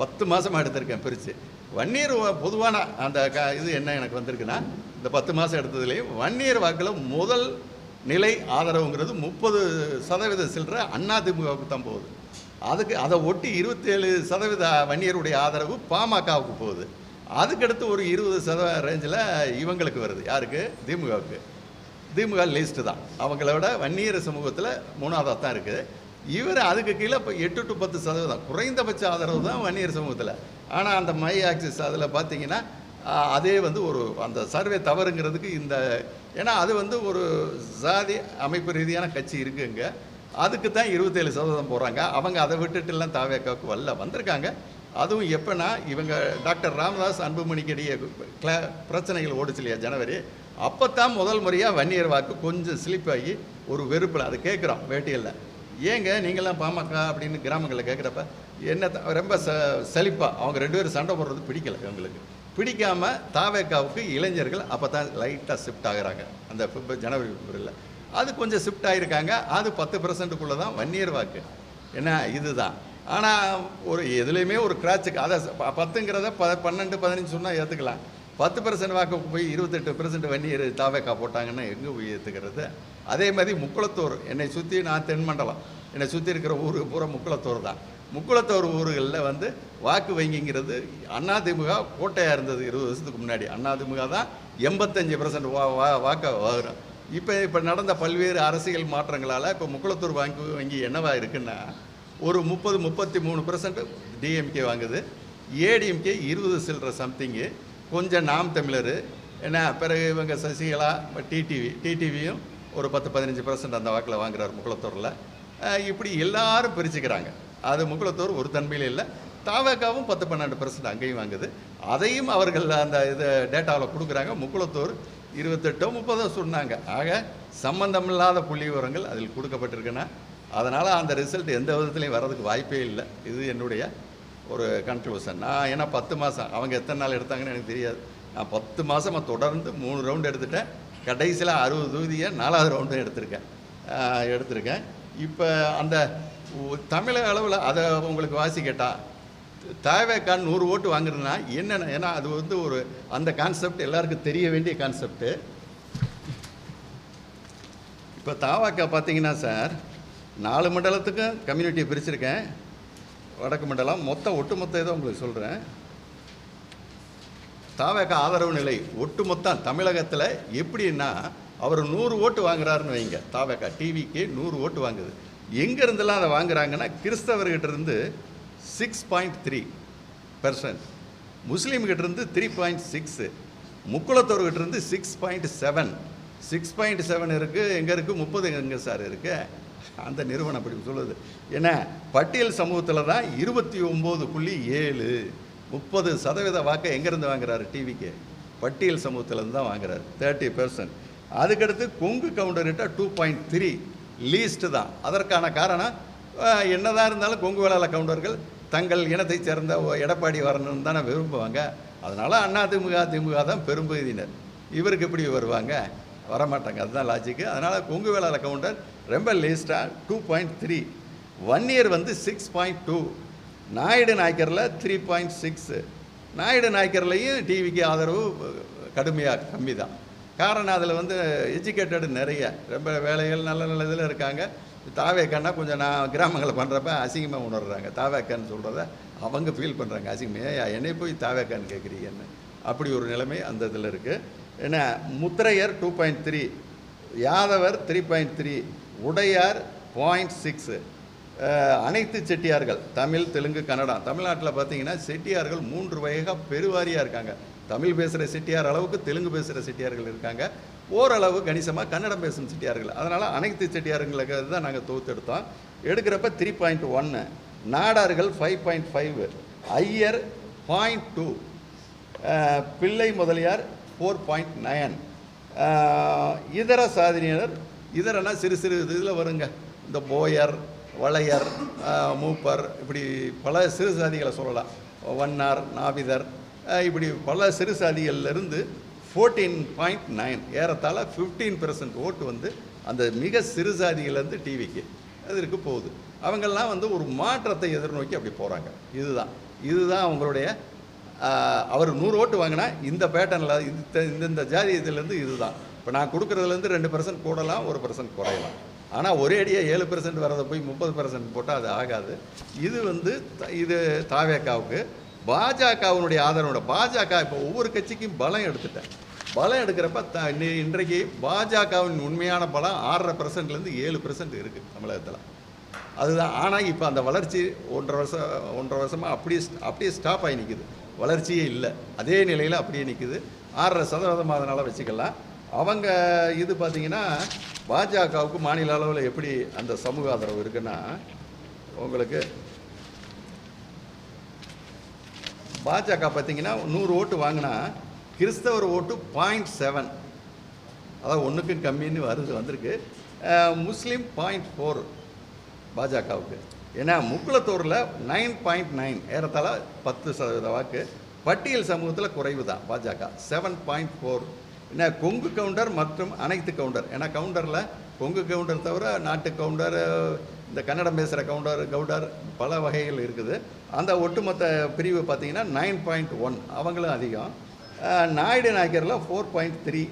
10 மாதமாக எடுத்திருக்கேன் பிரித்து. வன்னியர் பொதுவான அந்த இது என்ன எனக்கு வந்திருக்குன்னா, இந்த 10 மாதம் எடுத்ததுலேயும் வன்னியர் வாக்கில் முதல் நிலை ஆதரவுங்கிறது 30% சில்லற அதிமுகவுக்கு தான் போகுது. அதை ஒட்டி 27% வன்னியருடைய ஆதரவு பாமகவுக்கு போகுது. அதுக்கடுத்து ஒரு 20% ரேஞ்சில் இவங்களுக்கு வருது. யாருக்கு? திமுகவுக்கு. திமுக லீஸ்ட்டு தான், அவங்களோட வன்னியர் சமூகத்தில் 3ஆவதாக தான் இருக்குது. இவர் அதுக்கு கீழே இப்போ 8 to 10% குறைந்தபட்ச ஆதரவு தான் வன்னியர் சமூகத்தில். ஆனால் அந்த மை ஆக்சிஸ் அதில் பார்த்தீங்கன்னா அதே வந்து ஒரு அந்த சர்வே தவறுங்கிறதுக்கு இந்த, ஏன்னா அது வந்து ஒரு சாதி அமைப்பு ரீதியான கட்சி இருக்குங்க, அதுக்கு தான் 27% போகிறாங்க. அவங்க அதை விட்டுட்டுலாம் தாவேக்காவுக்கு வந்திருக்காங்க. அதுவும் எப்போனா இவங்க டாக்டர் ராமதாஸ் அன்புமணிக்கிடையே பிரச்சனைகள் ஓடிச்சு இல்லையா ஜனவரி, அப்போ தான் முதல் முறையாக வன்னியர் வாக்கு கொஞ்சம் ஸ்லிப் ஆகி ஒரு வெறுப்பில் அது கேட்குறோம் வேட்டியில், ஏங்க நீங்களாம் பாமக அப்படின்னு கிராமங்களில் கேட்குறப்ப என்ன ரொம்ப சலிப்பாக அவங்க 2 பேரும் சண்டை போடுறது பிடிக்கலை. அவங்களுக்கு பிடிக்காமல் தாவேக்காவுக்கு இளைஞர்கள் அப்போ தான் லைட்டாக ஷிஃப்ட் ஆகுறாங்க. அந்த ஜனவரி பிப்ரவரியில் அது கொஞ்சம் ஷிஃப்ட் ஆகியிருக்காங்க. அது 10%க்குள்ளே தான் வன்னியர் வாக்கு. ஏன்னா இதுதான். ஆனால் ஒரு எதுலேயுமே ஒரு கிராச்சுக்கு அதை 10ங்கிறத 12 15 சொன்னால் ஏற்றுக்கலாம். 10% வாக்கு போய் 28% வன்னியர் தாவேக்கா போட்டாங்கன்னா எங்கே போய் ஏற்றுக்கிறது? அதே மாதிரி முக்குளத்தூர், என்னை சுற்றி, நான் தென்மண்டலம், என்னை சுற்றி இருக்கிற ஊருக்கு பூரா முக்குளத்தூர் தான். முக்குளத்தூர் ஊர்களில் வந்து வாக்கு வங்கிங்கிறது அதிமுக கோட்டையாக இருந்தது 20 வருஷத்துக்கு முன்னாடி. அதிமுக தான் 85% வாக்கை வரும். இப்போ நடந்த பல்வேறு அரசியல் மாற்றங்களால் இப்போ முக்குளத்தூர் வங்கி என்னவா இருக்குன்னா ஒரு 30-33% டிஎம்கே வாங்குது, ஏடிஎம்கே 20 சில்லற சம்திங்கு, கொஞ்சம் நாம் தமிழர், ஏன்னா பிறகு இவங்க சசிகலா, டிடிவியும் ஒரு 10-15% அந்த வாக்கில் வாங்குறாரு முக்குளத்தூரில். இப்படி எல்லாரும் பிரிச்சுக்கிறாங்க. அது முக்குளத்தூர் ஒரு தன்மையில் இல்லை. தாவேக்காவும் 10-12% அங்கேயும் வாங்குது. அதையும் அவர்கள் அந்த இது டேட்டாவில் கொடுக்குறாங்க. முக்குளத்தூர் 28 30 சொன்னாங்க. ஆக சம்பந்தமில்லாத புள்ளி விவரங்கள் அதில் கொடுக்கப்பட்டிருக்குன்னா அதனால் அந்த ரிசல்ட் எந்த விதத்துலையும் வர்றதுக்கு வாய்ப்பே இல்லை. இது என்னுடைய ஒரு கன்க்ளூஷன். நான் ஏன்னா 10 மாதம் அவங்க எத்தனை நாள் எடுத்தாங்கன்னு எனக்கு தெரியாது. நான் 10 மாதமாக தொடர்ந்து 3 ரவுண்டு எடுத்துட்டேன். கடைசியில் 60 தொகுதியை 4வது ரவுண்டும் எடுத்திருக்கேன். இப்போ அந்த தமிழக அளவில் அதை உங்களுக்கு வாசி கேட்டால் தாவேக்கா 100 ஓட்டு வாங்குறதுனா என்னென்ன, ஏன்னா அது வந்து ஒரு அந்த கான்செப்ட் எல்லாருக்கும் தெரிய வேண்டிய கான்செப்ட்டு. இப்போ தாவாக்கா பார்த்தீங்கன்னா சார் 4 மண்டலத்துக்கும் கம்யூனிட்டியை பிரிச்சிருக்கேன். வடக்கு மண்டலம் ஒட்டுமொத்த இதை உங்களுக்கு சொல்கிறேன். தாவேக்கா ஆதரவு நிலை ஒட்டுமொத்தம் தமிழகத்தில் எப்படின்னா அவர் 100 ஓட்டு வாங்குறாருன்னு வைங்க. தாவேக்கா டிவிக்கு 100 ஓட்டு வாங்குது. எங்கேருந்தெல்லாம் அதை வாங்குறாங்கன்னா கிறிஸ்தவர்கிட்ட இருந்து 6.3%, முஸ்லீம்கிட்டேருந்து 3.6, முக்குளத்தோர்கிட்ட இருந்து 6.7 இருக்குது. எங்கே இருக்குது? 30 எங்கே சார் இருக்குது? அந்த நிறுவனம் அப்படி சொல்லுது. ஏன்னா பட்டியல் சமூகத்தில் தான் 29.7, 30% வாக்கை எங்கேருந்து வாங்குறாரு? டிவிக்கு பட்டியல் சமூகத்திலேருந்து தான் வாங்குறாரு, 30%. அதுக்கடுத்து கொங்கு கவுண்டர்கிட்ட 2.3 லீஸ்ட்டு தான். அதற்கான காரணம் என்னதான் இருந்தாலும் கொங்கு வேளாள கவுண்டர்கள் தங்கள் இனத்தை சேர்ந்த எடப்பாடி வரணும்னு தானே விரும்புவாங்க. அதனால் திமுக தான் பெரும்பகுதியினர். இவருக்கு எப்படி வருவாங்க? வரமாட்டாங்க. அதுதான் லாஜிக்கு. அதனால் கொங்கு வேளாள கவுண்டர் ரொம்ப லீஸ்ட்டாக 2.3, வன்னியர் வந்து 6.2, நாயுடு நாயக்கரில் 3.6. நாயுடு நாயக்கர்லையும் டிவிக்கு ஆதரவு கம்மி தான். காரணம் அதில் வந்து எஜுகேட்டடு நிறைய ரொம்ப வேலைகள் நல்ல இதில் இருக்காங்க. தாவேக்கான்னா கொஞ்சம் நான் கிராமங்களை பண்ணுறப்ப அசிங்கமாக உணர்றாங்க. தாவேக்கான்னு சொல்கிறத அவங்க ஃபீல் பண்ணுறாங்க அசிங்கமே, என்னை போய் தாவேக்கான்னு கேட்குறீங்கன்னு. அப்படி ஒரு நிலைமை அந்த இதில் இருக்குது. ஏன்னா முத்திரையர் 2.3, யாதவர் 3.3, உடையார் 0.6. அனைத்து செட்டியார்கள் தமிழ், தெலுங்கு, கன்னடம். தமிழ்நாட்டில் பார்த்தீங்கன்னா செட்டியார்கள் 3 வகையாக பெருவாரியாக இருக்காங்க. தமிழ் பேசுகிற செட்டியார் அளவுக்கு தெலுங்கு பேசுகிற செட்டியார்கள் இருக்காங்க. ஓரளவு கணிசமாக கன்னடம் பேசும் செட்டியார்கள். அதனால் அனைத்து செட்டியார்களுக்கு தான் நாங்கள் தொகுத்தெடுத்தோம். எடுக்கிறப்ப 3.1, நாடார்கள் 5.5, ஐயர் 0.2, பிள்ளை முதலியார் 4.9, இதர சாதியினர், இதரனா சிறு இதில் வருங்க. இந்த போயர், வளையர், மூப்பர், இப்படி பல சிறு சாதிகளை சொல்லலாம். வண்ணார், நாவிதர், இப்படி பல சிறு சாதிகள்லேருந்து 14.9, ஏறத்தாழ 15% ஓட்டு வந்து அந்த மிக சிறு சாதிகள்லேருந்து டிவிக்கு அதற்கு போகுது. அவங்கெல்லாம் வந்து ஒரு மாற்றத்தை எதிர்நோக்கி அப்படி போகிறாங்க. இதுதான் அவங்களுடைய அவர் 100 ஓட்டு வாங்கினா இந்த பேட்டர்னில் இந்த ஜாதி இதிலேருந்து இதுதான். இப்போ நான் கொடுக்குறதுலேருந்து 2% கூடலாம், 1% குறையலாம். ஆனால் ஒரே அடியாக 7% வரதை போய் 30% போட்டால் அது ஆகாது. இது தாவேக்காவுக்கு. பாஜகவினுடைய ஆதரவோட பாஜக இப்போ ஒவ்வொரு கட்சிக்கும் பலம் எடுக்கிறப்ப இன்றைக்கு பாஜகவின் உண்மையான பலம் 6.5%லேருந்து 7% இருக்குது தமிழகத்தில். அதுதான். ஆனால் இப்போ அந்த வளர்ச்சி 1.5 வருஷமாக அப்படியே ஸ்டாப் ஆகி நிற்குது. வளர்ச்சியே இல்லை, அதே நிலையில் அப்படியே நிற்குது. 6.5% அதனால் வச்சுக்கலாம். அவங்க இது பார்த்திங்கன்னா பாஜகவுக்கு மாநில அளவில் எப்படி அந்த சமூக ஆதரவு இருக்குன்னா, உங்களுக்கு பாஜக பார்த்திங்கன்னா 100 ஓட்டு வாங்கினா கிறிஸ்தவர் ஓட்டு 0.7, அதாவது 1க்கும் கம்மின்னு வந்திருக்கு. முஸ்லீம் 0.4 பாஜகவுக்கு. ஏன்னா முக்குளத்தூரில் 9.9, ஏறத்தாழ 10% வாக்கு. பட்டியல் சமூகத்தில் குறைவு தான் பாஜக 7.4. ஏன்னா கொங்கு கவுண்டர் மற்றும் அனைத்து கவுண்டர், ஏன்னா கவுண்டரில் கொங்கு கவுண்டர் தவிர நாட்டு கவுண்டர், இந்த கன்னடம் பேசுகிற கவுண்டர் பல வகைகள் இருக்குது. அந்த ஒட்டுமொத்த பிரிவு பார்த்திங்கன்னா 9.1, அவங்களும் அதிகம். நாயுடு நாயக்கரில் 4.3,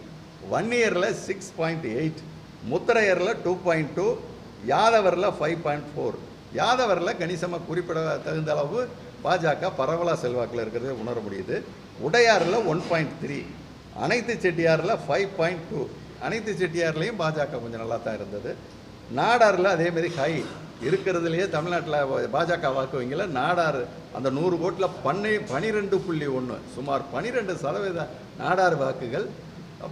வன்னியரில் 6.8, முத்திரையரில் 2.2, யாதவரில் 5.4. யாதவரில் கணிசமாக குறிப்பிட தகுந்த அளவு பாஜக பரவலாக செல்வாக்கில் இருக்கிறத உணர முடியுது. உடையாரில் 1.3, அனைத்து செட்டியாரில் 5.2. அனைத்து செட்டியார்லேயும் பாஜக கொஞ்சம் நல்லா தான் இருந்தது. நாடாரில் அதேமாரி ஹை இருக்கிறதுலையே தமிழ்நாட்டில் பாஜக வாக்கு வங்கியில் நாடார் அந்த 100 ஓட்டில் 12.1, சுமார் 12% நாடார் வாக்குகள்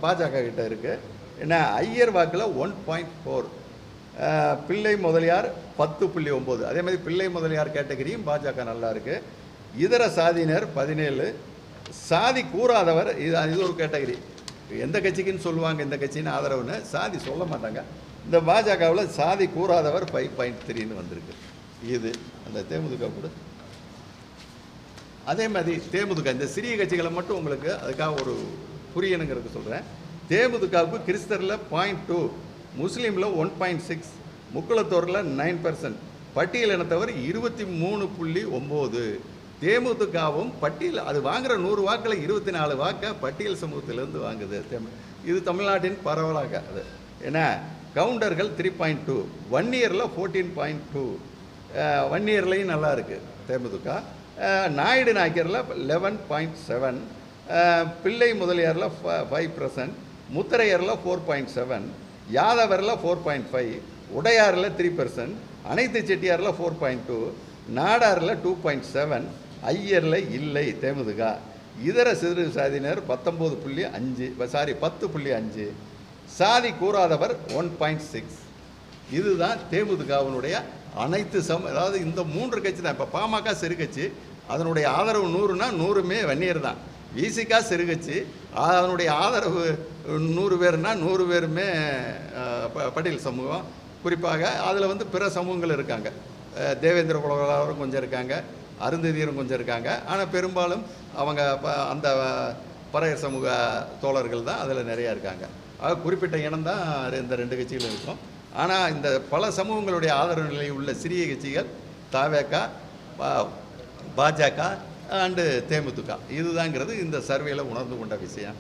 பாஜக கிட்ட இருக்குது. ஏன்னா ஐயர் வாக்கில் 1.4, பிள்ளை முதலியார் 10.9. அதேமாதிரி பிள்ளை முதலியார் கேட்டகரியும் பாஜக நல்லா இருக்குது. இதர சாதியினர் 17, சாதி கூறாதவர் இது ஒரு கேட்டகரி. எந்த கட்சிக்குன்னு சொல்லுவாங்க, இந்த கட்சின்னு ஆதரவுன்னு சாதி சொல்ல மாட்டாங்க. இந்த பாஜகவில் சாதி கூறாதவர் 5.3ன்னு வந்திருக்கு. இது அந்த தேமுதிக கூட அதே மாதிரி தேமுதிக இந்த சிறிய கட்சிகளை மட்டும் உங்களுக்கு அதுக்காக ஒரு புரியணுங்கிறது சொல்கிறேன். தேமுதிகவுக்கு கிறிஸ்தரில் 0.2, முஸ்லீமில் 1.6, முக்குளத்தோரில் 9%, பட்டியல் இனத்தவர் 23.9. தேமுதிகவும் பட்டியல் அது வாங்குகிற 100 வாக்கில் 24 வாக்கை பட்டியல் சமூகத்திலேருந்து வாங்குது. இது தமிழ்நாட்டின் பரவலாக அது ஏன்னா கவுண்டர்கள் 3.2, 1 இயரில் 14.2, 1 இயர்லையும் நல்லா இருக்குது தேமுதிக. நாயுடு நாயக்கரில் 11.7, பிள்ளை முதலியாரில் 5%, முத்தரையரில் 4.7, யாதவரில் 4.5, உடையாரில் 3%, அனைத்து செட்டியாரில் 4.2, நாடாரில் 2.7, ஐயரில் இல்லை தேமுதிக. இதர சிறு சாதியினர் 10.5, சாதி கூறாதவர் 1.6. இதுதான் தேமுதிகவினுடைய அனைத்து அதாவது இந்த 3 கட்சி தான். இப்போ பாமக சிறு கட்சி, அதனுடைய ஆதரவு 100னா 100மே வன்னியர் தான். விசிகா சிறு கட்சி, அதனுடைய ஆதரவு 100 பேர்னா 100 பேருமே பட்டியல் சமூகம். குறிப்பாக அதில் பிற சமூகங்கள் இருக்காங்க. தேவேந்திர குலவரும் கொஞ்சம் இருக்காங்க, அருந்ததியரும் கொஞ்சம் இருக்காங்க. ஆனால் பெரும்பாலும் அவங்க அந்த பறையர் சமூக தோழர்கள் தான் அதில் நிறையா இருக்காங்க. குறிப்பிட்ட இனம் தான் இந்த 2 கட்சிகளும் இருக்கும். ஆனால் இந்த பல சமூகங்களுடைய ஆதரவு நிலையில் உள்ள சிறிய கட்சிகள் தவேக, பாஜக அண்டு தேமுதிக இதுதாங்கிறது இந்த சர்வேயில் உணர்ந்து கொண்ட விஷயம்.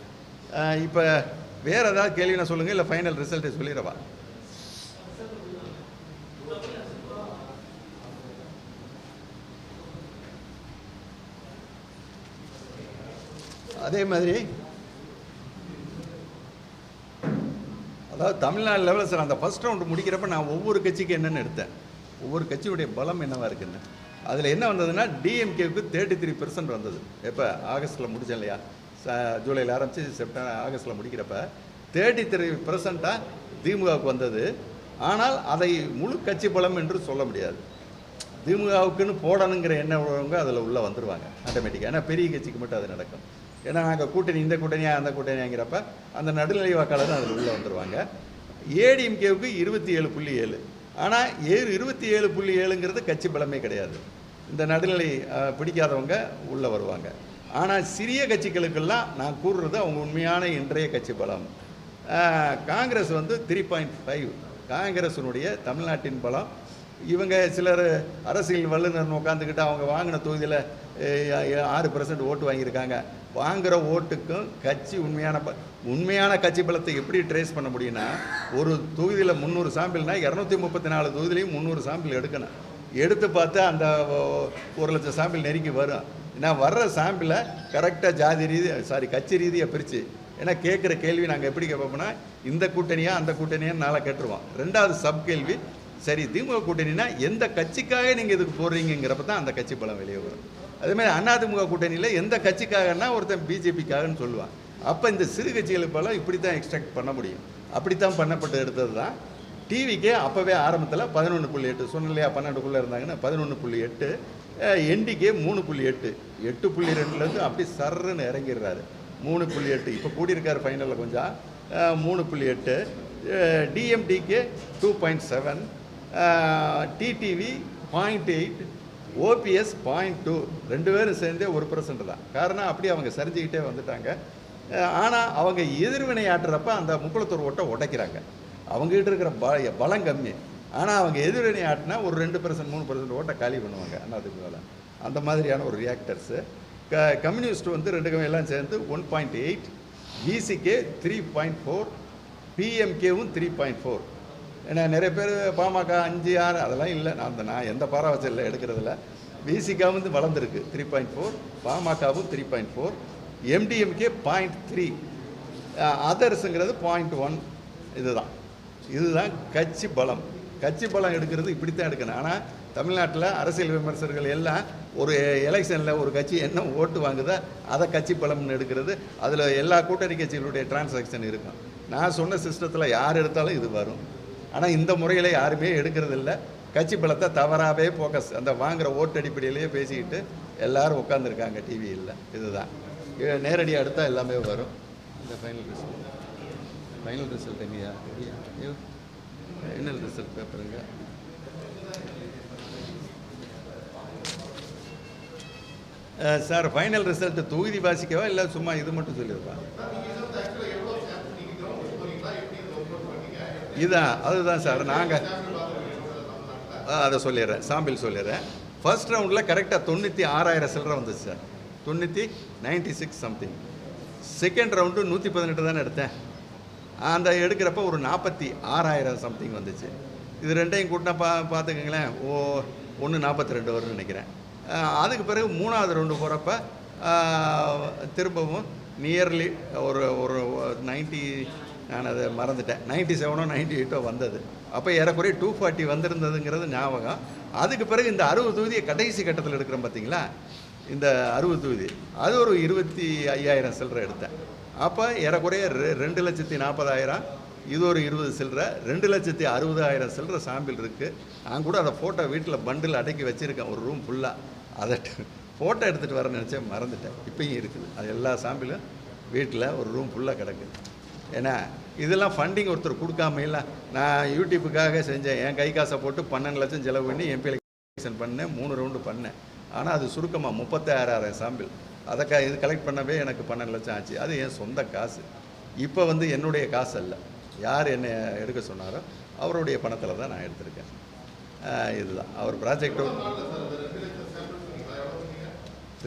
இப்போ வேறு ஏதாவது கேள்வினா சொல்லுங்கள், இல்லை ஃபைனல் ரிசல்ட்டை சொல்லிடவா? அதே மாதிரி அதாவது தமிழ்நாடு லெவலில் சார் அந்த ஃபஸ்ட் ரவுண்டு முடிக்கிறப்ப நான் ஒவ்வொரு கட்சிக்கு என்னென்னு எடுத்தேன், ஒவ்வொரு கட்சியுடைய பலம் என்னவாக இருக்குன்னு. அதில் என்ன வந்ததுன்னா டிஎம்கேவுக்கு 33% வந்தது. எப்போ ஆகஸ்ட்டில் முடித்தேன் இல்லையா, ஜூலையில் ஆரம்பித்து ஆகஸ்ட்டில் முடிக்கிறப்ப 33% திமுகவுக்கு வந்தது. ஆனால் அதை முழு கட்சி பலம் என்று சொல்ல முடியாது. திமுகவுக்குன்னு போடணுங்கிற எண்ணம் உள்ளவங்க அதில் உள்ளே வந்துடுவாங்க ஆட்டோமேட்டிக்காக. ஏன்னா பெரிய கட்சிக்கு மட்டும் அது நடக்கும். ஏன்னா நாங்கள் கூட்டணி இந்த கூட்டணியாக அந்த கூட்டணியாங்கிறப்ப அந்த நடுநிலை வாக்காளர் அதில் உள்ளே வந்துடுவாங்க. ஏடிஎம்கேவுக்கு 27.7. ஆனால் 27.7ங்கிறது கட்சி பலமே கிடையாது. இந்த நடுநிலை பிடிக்காதவங்க உள்ளே வருவாங்க. ஆனால் சிறிய கட்சிகளுக்கெல்லாம் நான் கூறுறது அவங்க உண்மையான இன்றைய கட்சி பலம். காங்கிரஸ் 3.5. காங்கிரஸினுடைய தமிழ்நாட்டின் பலம். இவங்க சிலர் அரசியல் வல்லுநர்னு உட்காந்துக்கிட்டு அவங்க வாங்கின தொகுதியில் 6% ஓட்டு வாங்கியிருக்காங்க. வாங்குகிற ஓட்டுக்கும் கட்சி உண்மையான கட்சி பலத்தை எப்படி ட்ரேஸ் பண்ண முடியும்னா, ஒரு தொகுதியில் 300 சாம்பிள்னால் 234 தொகுதியிலையும் 300 சாம்பிள் எடுக்கணும். எடுத்து பார்த்து அந்த 1,00,000 சாம்பிள் நெருங்கி வரும். ஏன்னா வர்ற சாம்பிளை கரெக்டாக கட்சி ரீதியாக பிரித்து, ஏன்னா கேட்குற கேள்வி நாங்கள் எப்படி கேட்போம்னா இந்த கூட்டணியா அந்த கூட்டணியான்னு நாளை கேட்டுருவோம். 2வது சப் கேள்வி, சரி திமுக கூட்டணினா எந்த கட்சிக்காக நீங்கள் இதுக்கு போடுறீங்கிறப்ப தான் அந்த கட்சி பலம் வெளியே வரும். அதேமாதிரி அதிமுக கூட்டணியில் எந்த கட்சிக்காகனா ஒருத்தன் பிஜேபிக்காகன்னு சொல்லுவான். அப்போ இந்த சிறு கட்சிகளுக்கு பலம் இப்படி தான் எக்ஸ்ட்ராக்ட் பண்ண முடியும். அப்படித்தான் பண்ணப்பட்டு எடுத்தது தான். டிவிக்கே அப்போவே ஆரம்பத்தில் 11.8 சொன்னலையா, 12க்குள்ளே இருந்தாங்கன்னா 11.8, என்டிகே 3.8, 8.2லேருந்து அப்படி சர்ன்னு இறங்கிடுறாரு 3.8. இப்போ கூடியிருக்காரு ஃபைனலில் கொஞ்சம் 3.8, டிஎம்டிகே 2.7, டிடிவி 0.8, ஓபிஎஸ் 0.2. 2 பேரும் சேர்ந்தே 1% தான். காரணம் அப்படி அவங்க சரிஞ்சுக்கிட்டே வந்துட்டாங்க. ஆனால் அவங்க எதிர்வினை ஆட்டுறப்ப அந்த முக்குளத்தூர் ஓட்டை உடைக்கிறாங்க. அவங்ககிட்ட இருக்கிற பலம் கம்மி. ஆனால் அவங்க எதிர்வினை ஆட்டினா ஒரு 2%, 3% ஓட்டை காலி பண்ணுவாங்க அதுக்கு மேலே. அந்த மாதிரியான ஒரு ரியாக்டர்ஸு. கம்யூனிஸ்ட் 2 எல்லாம் சேர்ந்து 1.8, விசிகே 3.4, பிஎம்கேவும் 3.4. ஏன்னா நிறைய பேர் பாமக 5, 6 அதெல்லாம் இல்லை. நான் எந்த பாராவச்சலில் எடுக்கிறதில்ல. விசிகாவும் வளர்ந்துருக்கு 3.4, பாமகவும் 3.4, எம்டிஎம்கே 0.3, அதர்ஸுங்கிறது 0.1. இதுதான் கட்சி பலம். கட்சி பலம் எடுக்கிறது இப்படித்தான் எடுக்கணும். ஆனால் தமிழ்நாட்டில் அரசியல் விமர்சகர்கள் எல்லாம் ஒரு எலெக்ஷனில் ஒரு கட்சி என்ன ஓட்டு வாங்குதோ அதை கட்சி பலம்னு எடுக்கிறது. அதில் எல்லா கூட்டணி கட்சிகளுடைய டிரான்சாக்ஷன் இருக்கும். நான் சொன்ன சிஸ்டத்தில் யார் எடுத்தாலும் இது வரும். ஆனால் இந்த முறையில் யாருமே எடுக்கிறது இல்லை. கட்சி பலத்தை தவறாகவே ஃபோக்கஸ் அந்த வாங்குகிற ஓட்டு அடிப்படையிலேயே பேசிக்கிட்டு எல்லோரும் உட்காந்துருக்காங்க டிவியில். இதுதான் நேரடியாக எடுத்தால் எல்லாமே வரும். இந்த ஃபைனல் ரிசல்ட் எங்கேயா ஃபைனல் ரிசல்ட் பேப்பருங்க. சார் ஃபைனல் ரிசல்ட் தொகுதி வாசிக்கவா இல்லை சும்மா இது மட்டும் சொல்லிடுவா? அதுதான் சார். நாங்கள் அதை சொல்லிடுறேன், சாம்பிள் சொல்லிடுறேன். ஃபர்ஸ்ட் ரவுண்டில் கரெக்டாக 96,000 சில்லரை வந்துச்சு சார். 96 சம்திங். செகண்ட் ரவுண்டு 118 தானே எடுத்தேன். அந்த எடுக்கிறப்ப ஒரு 46,000 சம்திங் வந்துச்சு. இது ரெண்டையும் கூட்டினா பார்த்துக்கங்களேன், 142 வரும்னு நினைக்கிறேன். அதுக்கு பிறகு மூணாவது ரவுண்டு போகிறப்ப திரும்பவும் நியர்லி ஒரு 90, நான் அதை மறந்துட்டேன், 97ஓ 98ஓ வந்தது. அப்போ ஏறக்குறைய 240 வந்திருந்ததுங்கிறது ஞாபகம். அதுக்கு பிறகு இந்த 60 தொகுதியை கடைசி கட்டத்தில் எடுக்கிறோம் பார்த்தீங்களா, இந்த 60 தொகுதி அது ஒரு 25,000 சில்லரை எடுத்தேன். அப்போ ஏறக்குறைய 2,40,000, இது ஒரு 20 சில்லரை, 2,60,000 சில்லரை சாம்பிள் இருக்குது. நான் கூட அதை ஃபோட்டோ வீட்டில் பண்டில் அடக்கி வச்சுருக்கேன், ஒரு ரூம் ஃபுல்லாக. அதை ஃபோட்டோ எடுத்துகிட்டு வரேன்னு நினச்சேன், மறந்துட்டேன். இப்போயும் இருக்குது அது எல்லா சாம்பிளும் வீட்டில் ஒரு ரூம் ஃபுல்லாக கிடக்குது. ஏன்னா இதெல்லாம் ஃபண்டிங் ஒருத்தர் கொடுக்காம இல்லை, நான் யூடியூப்புக்காக செஞ்சேன். என் கை காசை போட்டு 12 லட்சம் செலவு பண்ணி எம்பி எலெக்ஷன் பண்ணேன், 3 ரவுண்டு பண்ணேன். ஆனால் அது சுருக்கமாக 36,000 சாம்பிள். அதை இது கலெக்ட் பண்ணவே எனக்கு 12 லட்சம் ஆச்சு. அது என் சொந்த காசு. இப்போ என்னுடைய காசு அல்ல, யார் என்னை எடுக்க சொன்னாரோ அவருடைய பணத்தில் தான் நான் எடுத்திருக்கேன். இதுதான் அவர் ப்ராஜெக்ட்.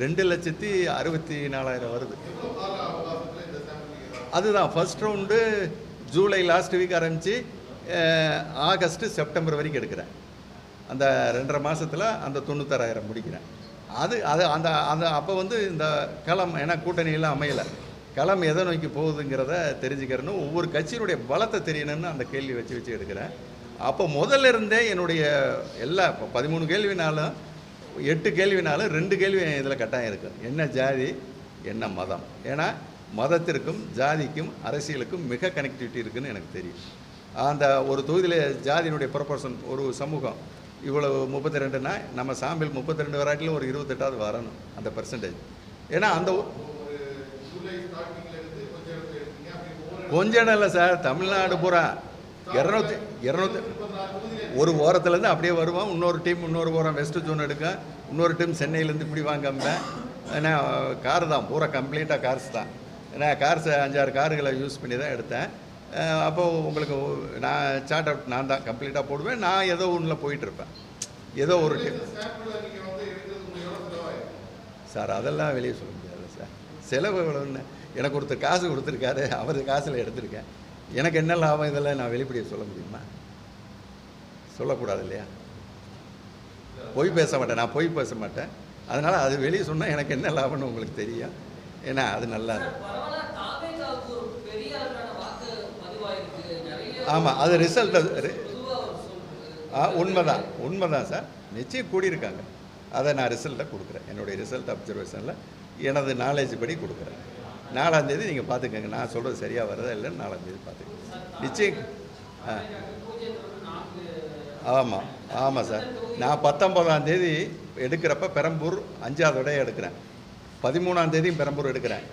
2,64,000 வருது. அதுதான் first round July last week ஆரம்பித்து ஆகஸ்ட்டு செப்டம்பர் வரைக்கும் எடுக்கிறேன். அந்த 2.5 மாதத்தில் அந்த 96,000 முடிக்கிறேன். அது அந்த அந்த அப்போ இந்த களம், ஏன்னா கூட்டணியெல்லாம் அமையலை, களம் எதை நோக்கி போகுதுங்கிறத தெரிஞ்சுக்கிறேன்னு, ஒவ்வொரு கட்சியினுடைய பலத்தை தெரியணும்னு அந்த கேள்வி வச்சு எடுக்கிறேன். அப்போ முதல்ல இருந்தே என்னுடைய எல்லா 13 கேள்வினாலும் 8 கேள்வினாலும் 2 கேள்வி இதில் கட்டாயம் இருக்குது. என்ன ஜாதி, என்ன மதம். ஏன்னா மதத்திற்கும் ஜாதிக்கும் அரசியலுக்கும் மிக கனெக்டிவிட்டி இருக்குதுன்னு எனக்கு தெரியும். அந்த ஒரு தொகுதியில் ஜாதியினுடைய ப்ரொபோர்ஷன், ஒரு சமூகம் இவ்வளோ 32னா நம்ம சாம்பிள் 32 வராட்டிலும் ஒரு 28ஆவது வரணும் அந்த பெர்சன்டேஜ். ஏன்னா அந்த கொஞ்சம் இல்லை சார், தமிழ்நாடு பூரா 200 ஒரு ஓரத்துலேருந்து அப்படியே வருவோம். இன்னொரு டீம் இன்னொரு ஓரம் வெஸ்ட் ஜோன் எடுக்க, இன்னொரு டீம் சென்னையிலேருந்து இப்படி வாங்கம்பேன். ஏன்னா கார் தான் பூரா, கம்ப்ளீட்டாக கார்ஸ் தான். ஏன்னா கார்ஸ் 5-6 காருகளை யூஸ் பண்ணி தான் எடுத்தேன். அப்போது உங்களுக்கு நான் சார்ட் அவுட் நான் தான் கம்ப்ளீட்டாக போடுவேன். நான் ஏதோ ஒன்றில் போயிட்டுருப்பேன், ஏதோ ஒரு டீம். சார் அதெல்லாம் வெளியே சொல்ல முடியாது சார். செலவு எவ்வளோன்னு எனக்கு ஒருத்தர் காசு கொடுத்துருக்காரு, அவர் காசில் எடுத்திருக்கேன். எனக்கு என்ன லாபம் இதெல்லாம் நான் வெளிப்படையை சொல்ல முடியுமா? சொல்லக்கூடாது இல்லையா? பொய் பேச மாட்டேன், நான் பொய் பேச மாட்டேன். அதனால் அது வெளியே சொன்னால் எனக்கு என்ன லாபம்னு உங்களுக்கு தெரியும். ஏன்னா அது நல்லா இருக்கும். ஆமாம், அது ரிசல்ட் உண்மைதான் சார், நிச்சயம் கூடியிருக்காங்க. அதை நான் ரிசல்ட்டை கொடுக்குறேன், என்னுடைய ரிசல்ட் அப்சர்வேஷனில் எனது நாலேஜ் படி கொடுக்குறேன். 4ஆம் தேதி நீங்கள் பார்த்துக்கோங்க, நான் சொல்கிறது சரியாக வருதா இல்லைன்னு 4ஆம் தேதி பார்த்துக்கோங்க நிச்சயம். ஆமாம் சார், நான் 19ஆம் தேதி எடுக்கிறப்ப பெரம்பூர் 5ஆவது விடையை எடுக்கிறேன், 13ஆம் தேதியும் பெரம்பூர் எடுக்கிறேன்.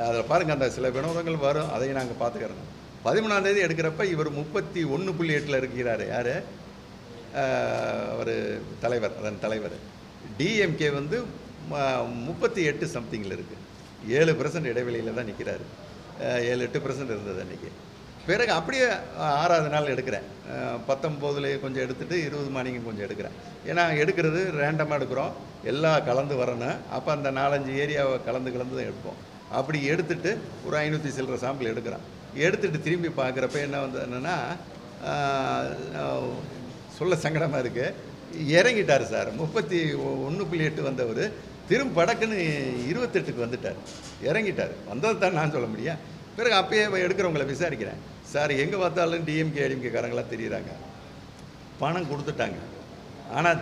அதில் பாருங்கள், அந்த சில வினோதங்கள் வரும், அதையும் நாங்கள் பார்த்துக்கிறோம். 13ஆம் தேதி எடுக்கிறப்ப இவர் 31.8 இருக்கிறார். யார் அவர் தலைவர், அதன் தலைவர். டிஎம்கே 38 சம்திங்கில் இருக்குது, 7% இடைவெளியில் தான் நிற்கிறாரு. 7-8% இருந்தது அன்றைக்கி. பிறகு அப்படியே 6ஆவது நாள் எடுக்கிறேன். 19 கொஞ்சம் எடுத்துகிட்டு 20 மார்னிங்கும் கொஞ்சம் எடுக்கிறேன். ஏன்னா எடுக்கிறது ரேண்டமாக எடுக்கிறோம், எல்லாம் கலந்து வரணும். அப்போ அந்த 4-5 ஏரியாவை கலந்து தான் எடுப்போம். அப்படி எடுத்துகிட்டு ஒரு 500 சில்லற சாம்பிள் எடுக்கிறேன். எடுத்துகிட்டு திரும்பி பார்க்குறப்ப என்ன என்னென்னா, சொல்ல சங்கடமாக இருக்குது, இறங்கிட்டார் சார். 31.8 வந்தவர் திரும்ப படக்குன்னு 28க்கு வந்துட்டார், இறங்கிட்டார். வந்தது தான் நான் சொல்ல முடியும். பிறகு அப்பயே எடுக்கிறவங்கள விசாரிக்கிறேன், சார் எங்கே பார்த்தாலும் டிஎம்கே ஏடிஎம்கேக்காரங்களாம் தெரியுறாங்க, பணம் கொடுத்துட்டாங்க. ஆனால்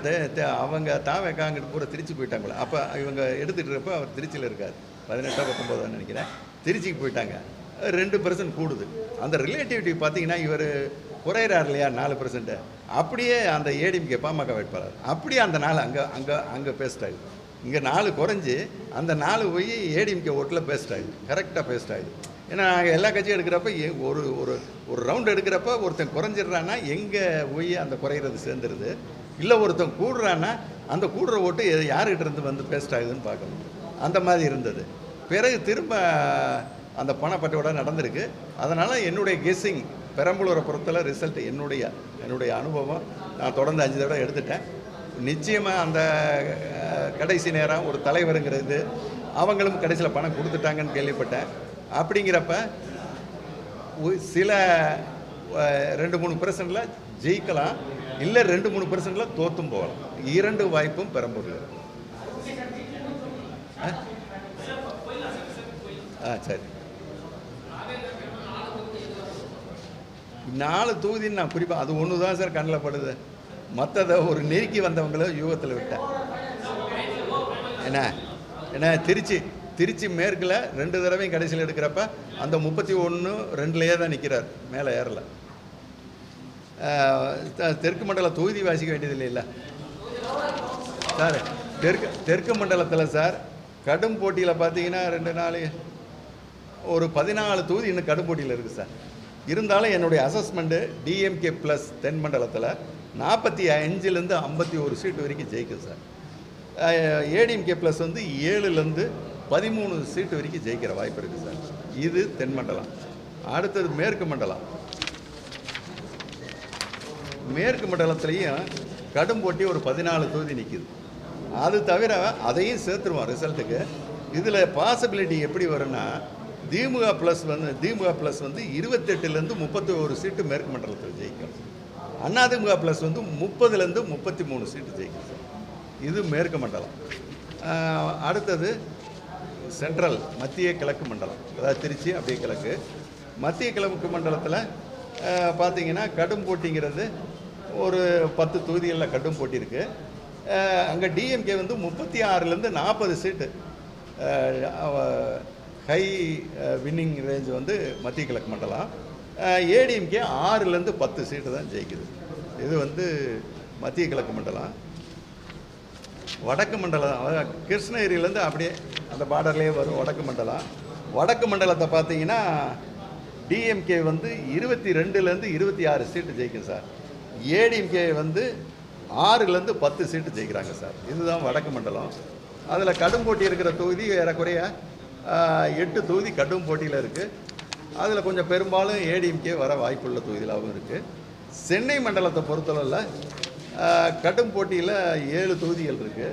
அவங்க தாவேக்காங்கிட்டு பூரா திருச்சி போயிட்டாங்களே. அப்போ இவங்க எடுத்துகிட்டு இருப்போ அவர் திருச்சியில் இருக்கார், 18-19 நினைக்கிறேன், திருச்சிக்கு போயிட்டாங்க. 2% கூடுது. அந்த ரிலேட்டிவிட்டி பார்த்தீங்கன்னா இவர் குறையிறார் இல்லையா, 4%. அப்படியே அந்த ஏடிஎம்கே பாமக வேட்பாளர் அப்படியே அந்த 4 அங்கே பேஸ்ட் ஆகுது. இங்கே 4 குறைஞ்சி அந்த 4 போய் ஏடிஎம்கே ஓட்டில் பேஸ்ட் ஆகுது, கரெக்டாக பேஸ்ட் ஆகுது. ஏன்னா நாங்கள் எல்லா கட்சியும் எடுக்கிறப்ப ஒரு ஒரு ஒரு ரவுண்டு எடுக்கிறப்ப ஒருத்தன் குறைஞ்சிடுறான்னா எங்கே போய் அந்த குறையிறது சேர்ந்துருது, இல்லை ஒருத்தன் கூடுறான்னா அந்த கூடுற ஓட்டு யாருக்கிட்ட இருந்து வந்து பேஸ்ட் ஆகுதுன்னு பார்க்கணும். அந்த மாதிரி இருந்தது. பிறகு திரும்ப அந்த பணப்பட்டோட நடந்திருக்கு. அதனால் என்னுடைய கெஸ்ஸிங் பெரம்பலூரை பொறுத்தல ரிசல்ட் என்னுடைய அனுபவம் நான் தொடர்ந்து 5 தடவை எடுத்துட்டேன். நிச்சயமாக அந்த கடைசி நேரம் ஒரு தலைவருங்கிறது அவங்களும் கடைசியில் பணம் கொடுத்துட்டாங்கன்னு கேள்விப்பட்டேன். அப்படிங்கிறப்ப சில 2-3% ஜெயிக்கலாம், இல்லை 2-3% தோற்றும் போகலாம். 2 வாய்ப்பும் பெரம்பலூரில். சரி, 4 தொகுதின்னு நான் குறிப்பாக அது ஒன்று தான் சார் கண்ணில் படுது. மற்றதை ஒரு நெருக்கி வந்தவங்கள யூகத்தில் விட்டேன். ஏன்னா திருச்சி மேற்கில் 2 தடவையும் கடைசியில் எடுக்கிறப்ப அந்த 31-2லேயே தான் நிற்கிறார், மேலே ஏறலை. தெற்கு மண்டல தொகுதி வாசிக்க வேண்டியது இல்லை சார். தெற்கு மண்டலத்தில் சார் கடும் போட்டியில் பார்த்தீங்கன்னா 2 ஒரு 14 தொகுதி இன்னும் கடும் போட்டியில் இருக்குது சார். இருந்தாலும் என்னுடைய அசஸ்மெண்ட்டு டிஎம்கே ப்ளஸ் தென் மண்டலத்தில் 45லேருந்து 51 சீட்டு வரைக்கும் ஜெயிக்கும் சார். ஏடிஎம்கே ப்ளஸ் வந்து 7லேருந்து 13 சீட்டு வரைக்கும் ஜெயிக்கிற வாய்ப்பு இருக்குது சார். இது தென் மண்டலம். அடுத்தது மேற்கு மண்டலம். மேற்கு மண்டலத்துலேயும் கடும் போட்டி ஒரு 14 தொகுதி நிற்கிது. அது தவிர அதையும் சேர்த்துருவோம் ரிசல்ட்டுக்கு. இதில் பாசிபிலிட்டி எப்படி வரும்னா திமுக ப்ளஸ் வந்து 28லேருந்து 31 சீட்டு மேற்கு மண்டலத்தில் ஜெயிக்கும். அதிமுக ப்ளஸ் வந்து 30லேருந்து 33 சீட்டு ஜெயிக்கும் சார். இது மேற்கு மண்டலம். அடுத்தது சென்ட்ரல் மத்திய கிழக்கு மண்டலம், அதாவது திருச்சி அப்படியே கிழக்கு. மத்திய கிழக்கு மண்டலத்தில் பார்த்திங்கன்னா கடும் போட்டிங்கிறது ஒரு 10 தொகுதிகளில் கடும் போட்டி இருக்குது. அங்கே டிஎம்கே வந்து 36லேருந்து 40 சீட்டு ஹை வின்னிங் ரேஞ்ச் வந்து மத்திய கிழக்கு மண்டலம். ஏடிஎம்கே 6லேருந்து 10 சீட்டு தான் ஜெயிக்குது. இது வந்து மத்திய கிழக்கு மண்டலம். வடக்கு மண்டலம் கிருஷ்ணகிரியிலேருந்து அப்படியே அந்த பார்டர்லேயே வரும் வடக்கு மண்டலம். வடக்கு மண்டலத்தை பார்த்தீங்கன்னா டிஎம்கே வந்து 22லேருந்து 26 சீட்டு ஜெயிக்கும் சார். ஏடிஎம்கே வந்து 6லேருந்து 10 சீட்டு ஜெயிக்கிறாங்க சார். இதுதான் வடக்கு மண்டலம். அதில் கடும் போட்டி இருக்கிற தொகுதி ஏறக்குறைய 8 தொகுதி கடும் போட்டியில் இருக்குது. அதில் கொஞ்சம் பெரும்பாலும் ஏடிஎம்கே வர வாய்ப்புள்ள தொகுதியிலாகவும் இருக்குது. சென்னை மண்டலத்தை பொறுத்தளவில் கடும் போட்டியில் 7 தொகுதிகள் இருக்குது.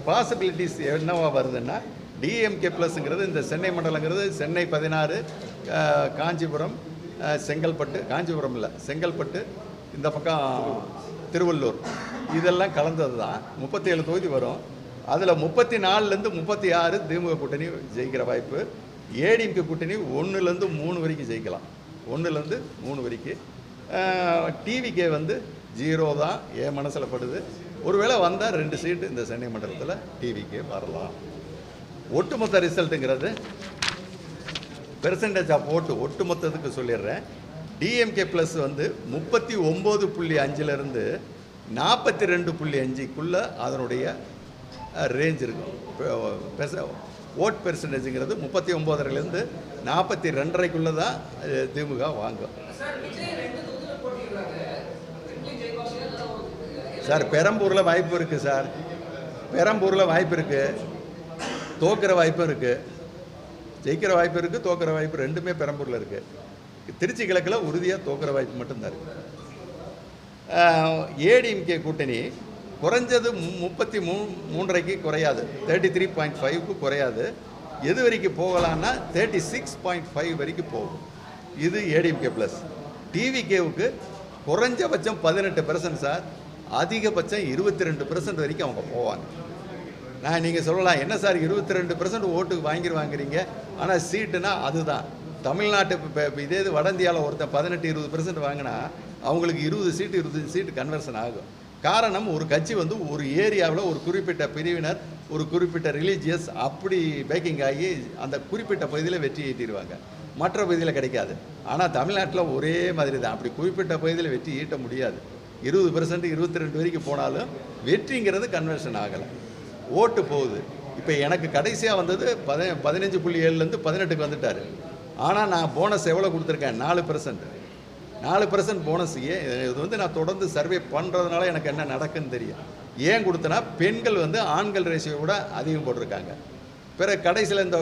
பாசிபிலிட்டிஸ் என்னவா வருதுன்னா டிஎம்கே ப்ளஸ்ங்கிறது இந்த சென்னை மண்டலங்கிறது சென்னை 16, காஞ்சிபுரம், செங்கல்பட்டு, காஞ்சிபுரம் இல்லை செங்கல்பட்டு, இந்த பக்கம் திருவள்ளூர், இதெல்லாம் கலந்தது தான் 37 தொகுதி வரும். அதில் 34லேருந்து 36 திமுக கூட்டணி ஜெயிக்கிற வாய்ப்பு. ஏடிஎம்கே கூட்டணி 1லேருந்து 3 வரைக்கும் ஜெயிக்கலாம். 1லேருந்து 3 வரைக்கும். டிவிகே வந்து 0 தான் என் மனசில் படுது. ஒருவேளை வந்தால் 2 சீட்டு இந்த சென்னை மண்டலத்தில் டிவிக்கே வரலாம். ஒட்டுமொத்த ரிசல்ட்டுங்கிறது பெர்சன்டேஜ் ஆஃப் ஓட்டு ஒட்டுமொத்தத்துக்கு சொல்லிடுறேன். டிஎம்கே ப்ளஸ் வந்து 39.5லேருந்து 42.5க்குள்ளே அதனுடைய ரேஞ்ச் இருக்கும். ஓட் பெர்சன்டேஜுங்கிறது 39.5லேருந்து 42.5க்குள்ளே தான் திமுக வாங்கும் சார். பெரம்பூரில் வாய்ப்பு இருக்குது சார். பெரம்பூரில் வாய்ப்பு இருக்குது, தோக்கிற வாய்ப்பும் இருக்குது. ஜெயிக்கிற வாய்ப்பு இருக்குது, தோக்கிற வாய்ப்பு ரெண்டுமே பெரம்பூரில் இருக்குது. திருச்சி கிழக்கில் உறுதியாக தோக்கிற வாய்ப்பு மட்டும்தான் இருக்குது. ஏடிஎம்கே கூட்டணி குறைஞ்சது 33.5க்கு குறையாது, 33.5க்கு குறையாது. எது வரைக்கும் போகலான்னா 36.5 வரைக்கும் போகும். இது ஏடிஎம்கே ப்ளஸ். டிவிகேவுக்கு குறைஞ்சபட்சம் 18% சார், அதிகபட்சம் 22% வரைக்கும் அவங்க போவாங்க. நீங்கள் சொல்லலாம் என்ன சார் 22% ஓட்டுக்கு வாங்குறீங்க, ஆனால் சீட்டுனா அதுதான். தமிழ்நாட்டு இப்போ இதே இது வட இந்தியாவில் ஒருத்தன் 18-20% வாங்கினா அவங்களுக்கு 20 சீட்டு கன்வர்ஷன் ஆகும். காரணம், ஒரு கட்சி வந்து ஒரு ஏரியாவில் ஒரு குறிப்பிட்ட பிரிவினர், ஒரு குறிப்பிட்ட ரிலீஜியஸ் அப்படி பேக்கிங் ஆகி அந்த குறிப்பிட்ட பகுதியில் வெற்றி ஈட்டிடுவாங்க, மற்ற பகுதியில் கிடைக்காது. ஆனால் தமிழ்நாட்டில் ஒரே மாதிரி தான், அப்படி குறிப்பிட்ட பகுதியில் வெற்றி ஈட்ட முடியாது. 20% 22 வரைக்கும் போனாலும் வெற்றிங்கிறது கன்வர்ஷன் ஆகலை, ஓட்டு போகுது. இப்போ எனக்கு கடைசியாக வந்தது 15.7லேருந்து 18க்கு வந்துட்டார். ஆனால் நான் போனஸ் எவ்வளோ கொடுத்துருக்கேன்? 4%. 4% போனஸ். இது வந்து நான் தொடர்ந்து சர்வே பண்ணுறதுனால எனக்கு என்ன நடக்குன்னு தெரியும். ஏன் கொடுத்தனா, பெண்கள் வந்து ஆண்கள் ரேஷியோ கூட அதிகம் போட்டிருக்காங்க. பிறகு கடைசியில் இந்த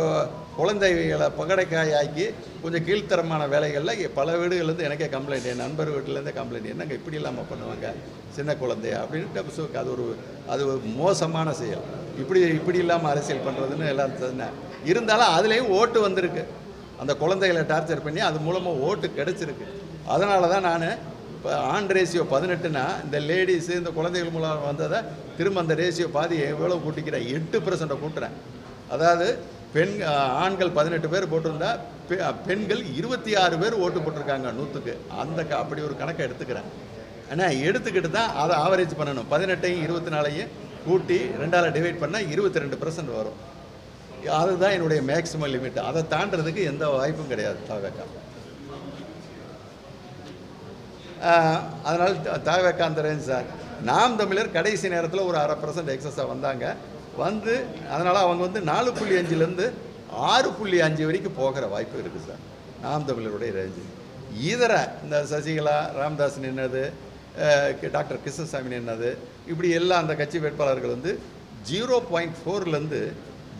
குழந்தைகளை பகடைக்காய் ஆக்கி கொஞ்சம் கீழ்த்தரமான வேலைகளில் பல வீடுகள்லேருந்து எனக்கே கம்ப்ளைண்ட், என் நண்பர் வீட்டிலேருந்தே கம்ப்ளைண்ட், என்னங்க இப்படி இல்லாமல் பண்ணுவாங்க சின்ன குழந்தைய அப்படின்ட்டு. அது ஒரு மோசமான செயல். இப்படி இல்லாமல் அரசியல் பண்ணுறதுன்னு எல்லாம் இருந்தாலும் அதுலேயும் ஓட்டு வந்திருக்கு. அந்த குழந்தைகளை டார்ச்சர் பண்ணி அது மூலமாக ஓட்டு கிடச்சிருக்கு. அதனால தான் நான் இப்போ ஆண் ரேஷியோ 18னா இந்த லேடிஸு இந்த குழந்தைகள் மூலம் வந்ததை திரும்ப அந்த ரேஷியோ பாதி எவ்வளோ கூட்டிக்கிறேன்? 8% கூட்டுறேன். அதாவது ஆண்கள் 18 பேர் போட்டிருந்தா பெண்கள் 26 பேர் ஓட்டு போட்டிருக்காங்க 100க்கு. அப்படி ஒரு கணக்கை எடுத்துக்கிறேன். ஆனால் எடுத்துக்கிட்டு தான் அதை ஆவரேஜ் பண்ணணும். 18ஐயும் 24ஐயும் கூட்டி 2ஆல் டிவைட் பண்ணால் 22% வரும். அதுதான் என்னுடைய மேக்ஸிமம் லிமிட். அதை தாண்டறதுக்கு எந்த வாய்ப்பும் கிடையாது தாவேக்கா. அதனால் தாவேக்கா அந்த ரேஞ்ச் சார். நாம் தமிழர் கடைசி நேரத்தில் ஒரு 1/2% எக்ஸஸாக வந்தாங்க. அதனால் அவங்க வந்து 4.5லேருந்து 6.5 வரைக்கும் போகிற வாய்ப்பு இருக்குது சார் நாம் தமிழருடைய ரேஞ்சு. இதர இந்த சசிகலா, ராமதாஸ் நின்னது, டாக்டர் கிருஷ்ணசாமி நின்னது, இப்படி எல்லாம் அந்த கட்சி வேட்பாளர்கள் வந்து 0.4லேருந்து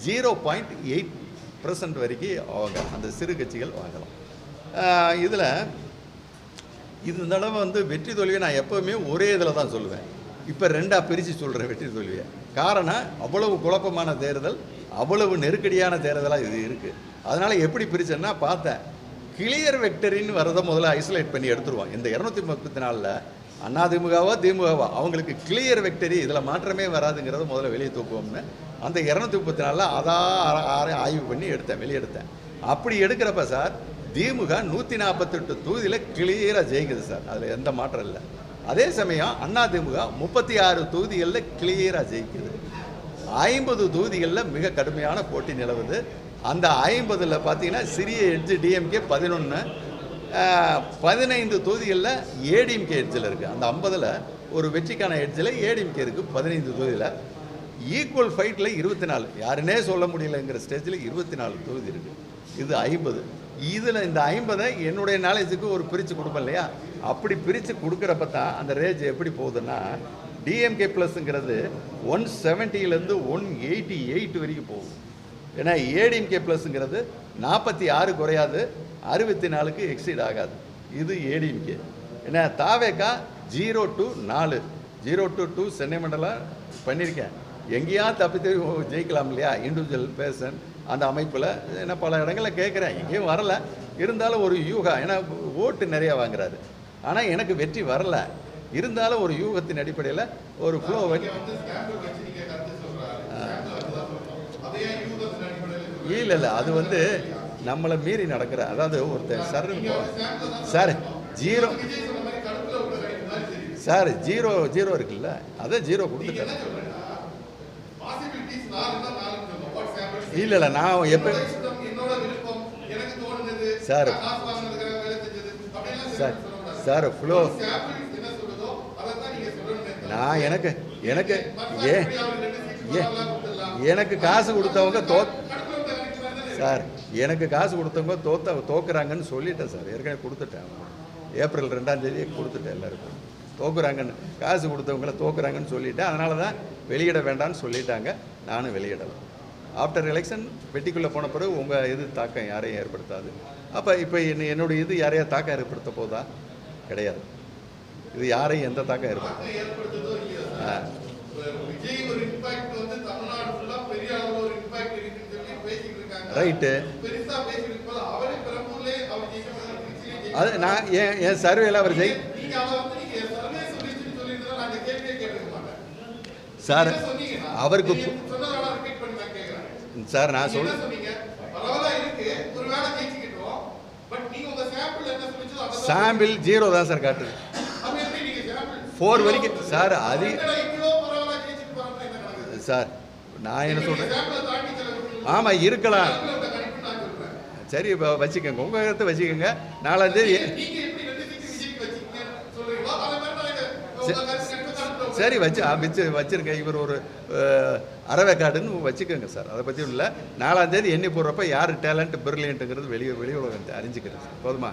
0.8% வரைக்கும் அவங்க அந்த சிறு கட்சிகள் வாங்கலாம். இதில் இந்த தடவை வந்து வெற்றி தோல்வியை நான் எப்போவுமே ஒரே இதில் தான் சொல்லுவேன். இப்போ 2ஆக பிரித்து சொல்கிறேன் வெற்றி தோல்வியை. காரணம், அவ்வளவு குழப்பமான தேர்தல், அவ்வளவு நெருக்கடியான தேர்தலாக இது இருக்குது. அதனால் எப்படி பிரிச்சேன்னா பார்த்தேன், கிளியர் வெக்டரின்னு வரதை முதல்ல ஐசோலேட் பண்ணி எடுத்துருவோம். இந்த 234ல் அதிமுகவோ திமுகவோ அவங்களுக்கு கிளியர் வெக்டரி இதில் மாற்றமே வராதுங்கிறத முதல்ல வெளியே தூக்குவோம்னு அந்த 234ல் அதான் ஆய்வு பண்ணி வெளியெடுத்தேன். அப்படி எடுக்கிறப்ப சார் திமுக 148 தொகுதியில் கிளியராக ஜெயிக்குது சார். அதில் எந்த மாற்றம் இல்லை. அதே சமயம் அதிமுக 36 தொகுதிகளில் கிளியராக ஜெயிக்குது. 50 தொகுதிகளில் மிக கடுமையான போட்டி நிலவுது. அந்த 50ல் பார்த்தீங்கன்னா சிறிய எட்ஜு டிஎம்கே 11, 15 தொகுதிகளில் ஏடிஎம்கே எட்ஜில் இருக்குது. அந்த 50ல் ஒரு வெற்றிக்கான எட்ஜில் ஏடிஎம்கே இருக்குது. 15 தொகுதியில் ஈக்குவல் ஃபைட்டில் 24, யாருன்னே சொல்ல முடியலைங்கிற ஸ்டேஜில் 24 தொகுதி இருக்குது. இது 50. இதில் இந்த 50 என்னுடைய நாலேஜுக்கு ஒரு பிரித்து கொடுப்பேன் இல்லையா? அப்படி பிரித்து கொடுக்குறப்ப தான் அந்த ரேஞ்ச் எப்படி போகுதுன்னா, டிஎம்கே ப்ளஸ்ங்கிறது 170லேருந்து 188 வரைக்கும் போகும். ஏன்னா ஏடிஎம்கே ப்ளஸ்ங்கிறது 46 குறையாது, 64க்கு எக்ஸீட் ஆகாது. இது ஏடிஎம்கே. ஏன்னா தாவேக்கா 0 to 4, 0 to 2 சென்னை மண்டலம் பண்ணியிருக்கேன். எங்கேயா தப்பி ஜெயிக்கலாம் இல்லையா? இண்டிவிஜுவல் பேர்சன் அந்த அமைப்பில் என்ன பல இடங்களில் கேட்குறேன், எங்கேயும் வரலை. இருந்தாலும் ஒரு யூகா, ஏன்னா ஓட்டு நிறையா வாங்குறாரு. ஆனால் எனக்கு வெற்றி வரல. இருந்தாலும் ஒரு யூகத்தின் அடிப்படையில் ஒரு ஃப்ளோ இல்லை அது வந்து நம்மளை மீறி நடக்கிற, அதாவது ஒருத்தர் சார் 0 சார் 0 இருக்குல்ல, அதான் 0 கொடுத்துட்டேன். இல்லை நான் எப்போ சார் சார் சார் ஃப்ளோ நான் எனக்கு காசு கொடுத்தவங்க சார் எனக்கு காசு கொடுத்தவங்க தோக்குறாங்கன்னு சொல்லிட்டேன் சார். ஏற்கனவே கொடுத்துட்டேன். ஏப்ரல் 2ஆம் தேதியே கொடுத்துட்டேன். எல்லாருக்கும் தோக்குறாங்கன்னு, காசு கொடுத்தவங்கள தோக்குறாங்கன்னு சொல்லிட்டேன். அதனால தான் வெளியிட வேண்டாம்னு சொல்லிட்டாங்க. நானும் வெளியிடலை. ஆஃப்டர் எலெக்ஷன் வெட்டிக்குள்ளே போன பிறகு உங்கள் இது தாக்கம் யாரையும் ஏற்படுத்தாது. அப்போ இப்போ என்னுடைய இது யாரையா தாக்கம் ஏற்படுத்த போதா? கிடையாது. இது யாரையும் எந்த தாக்கம் ஏற்படுத்தும். ரைட்டு. அது நான் என் சர்வேல அவர் சார் அவருக்கு சார் நான் சொல்ல சாம்பிள் 0 தான் சார் காட்டுது. 4 வரைக்கும் சார் அது சார் நான் என்ன சொல்கிறேன், ஆமாம் இருக்கலாம். சரி இப்போ வச்சுக்கோங்க, உங்கள் கருத்தை வச்சுக்கோங்க. 4ஆம் தேதி சரி வச்சிருங்க. இவர் ஒரு அறவேக்காடுன்னு வச்சுக்கோங்க சார். அதை பற்றி இல்லை. 4ஆம் தேதி எண்ணி போடுறப்ப யார் டேலண்ட் பிரில்லியன்ட்டுங்கிறது வெளி உலகத்தை அறிஞ்சிக்கிறது. போதுமா?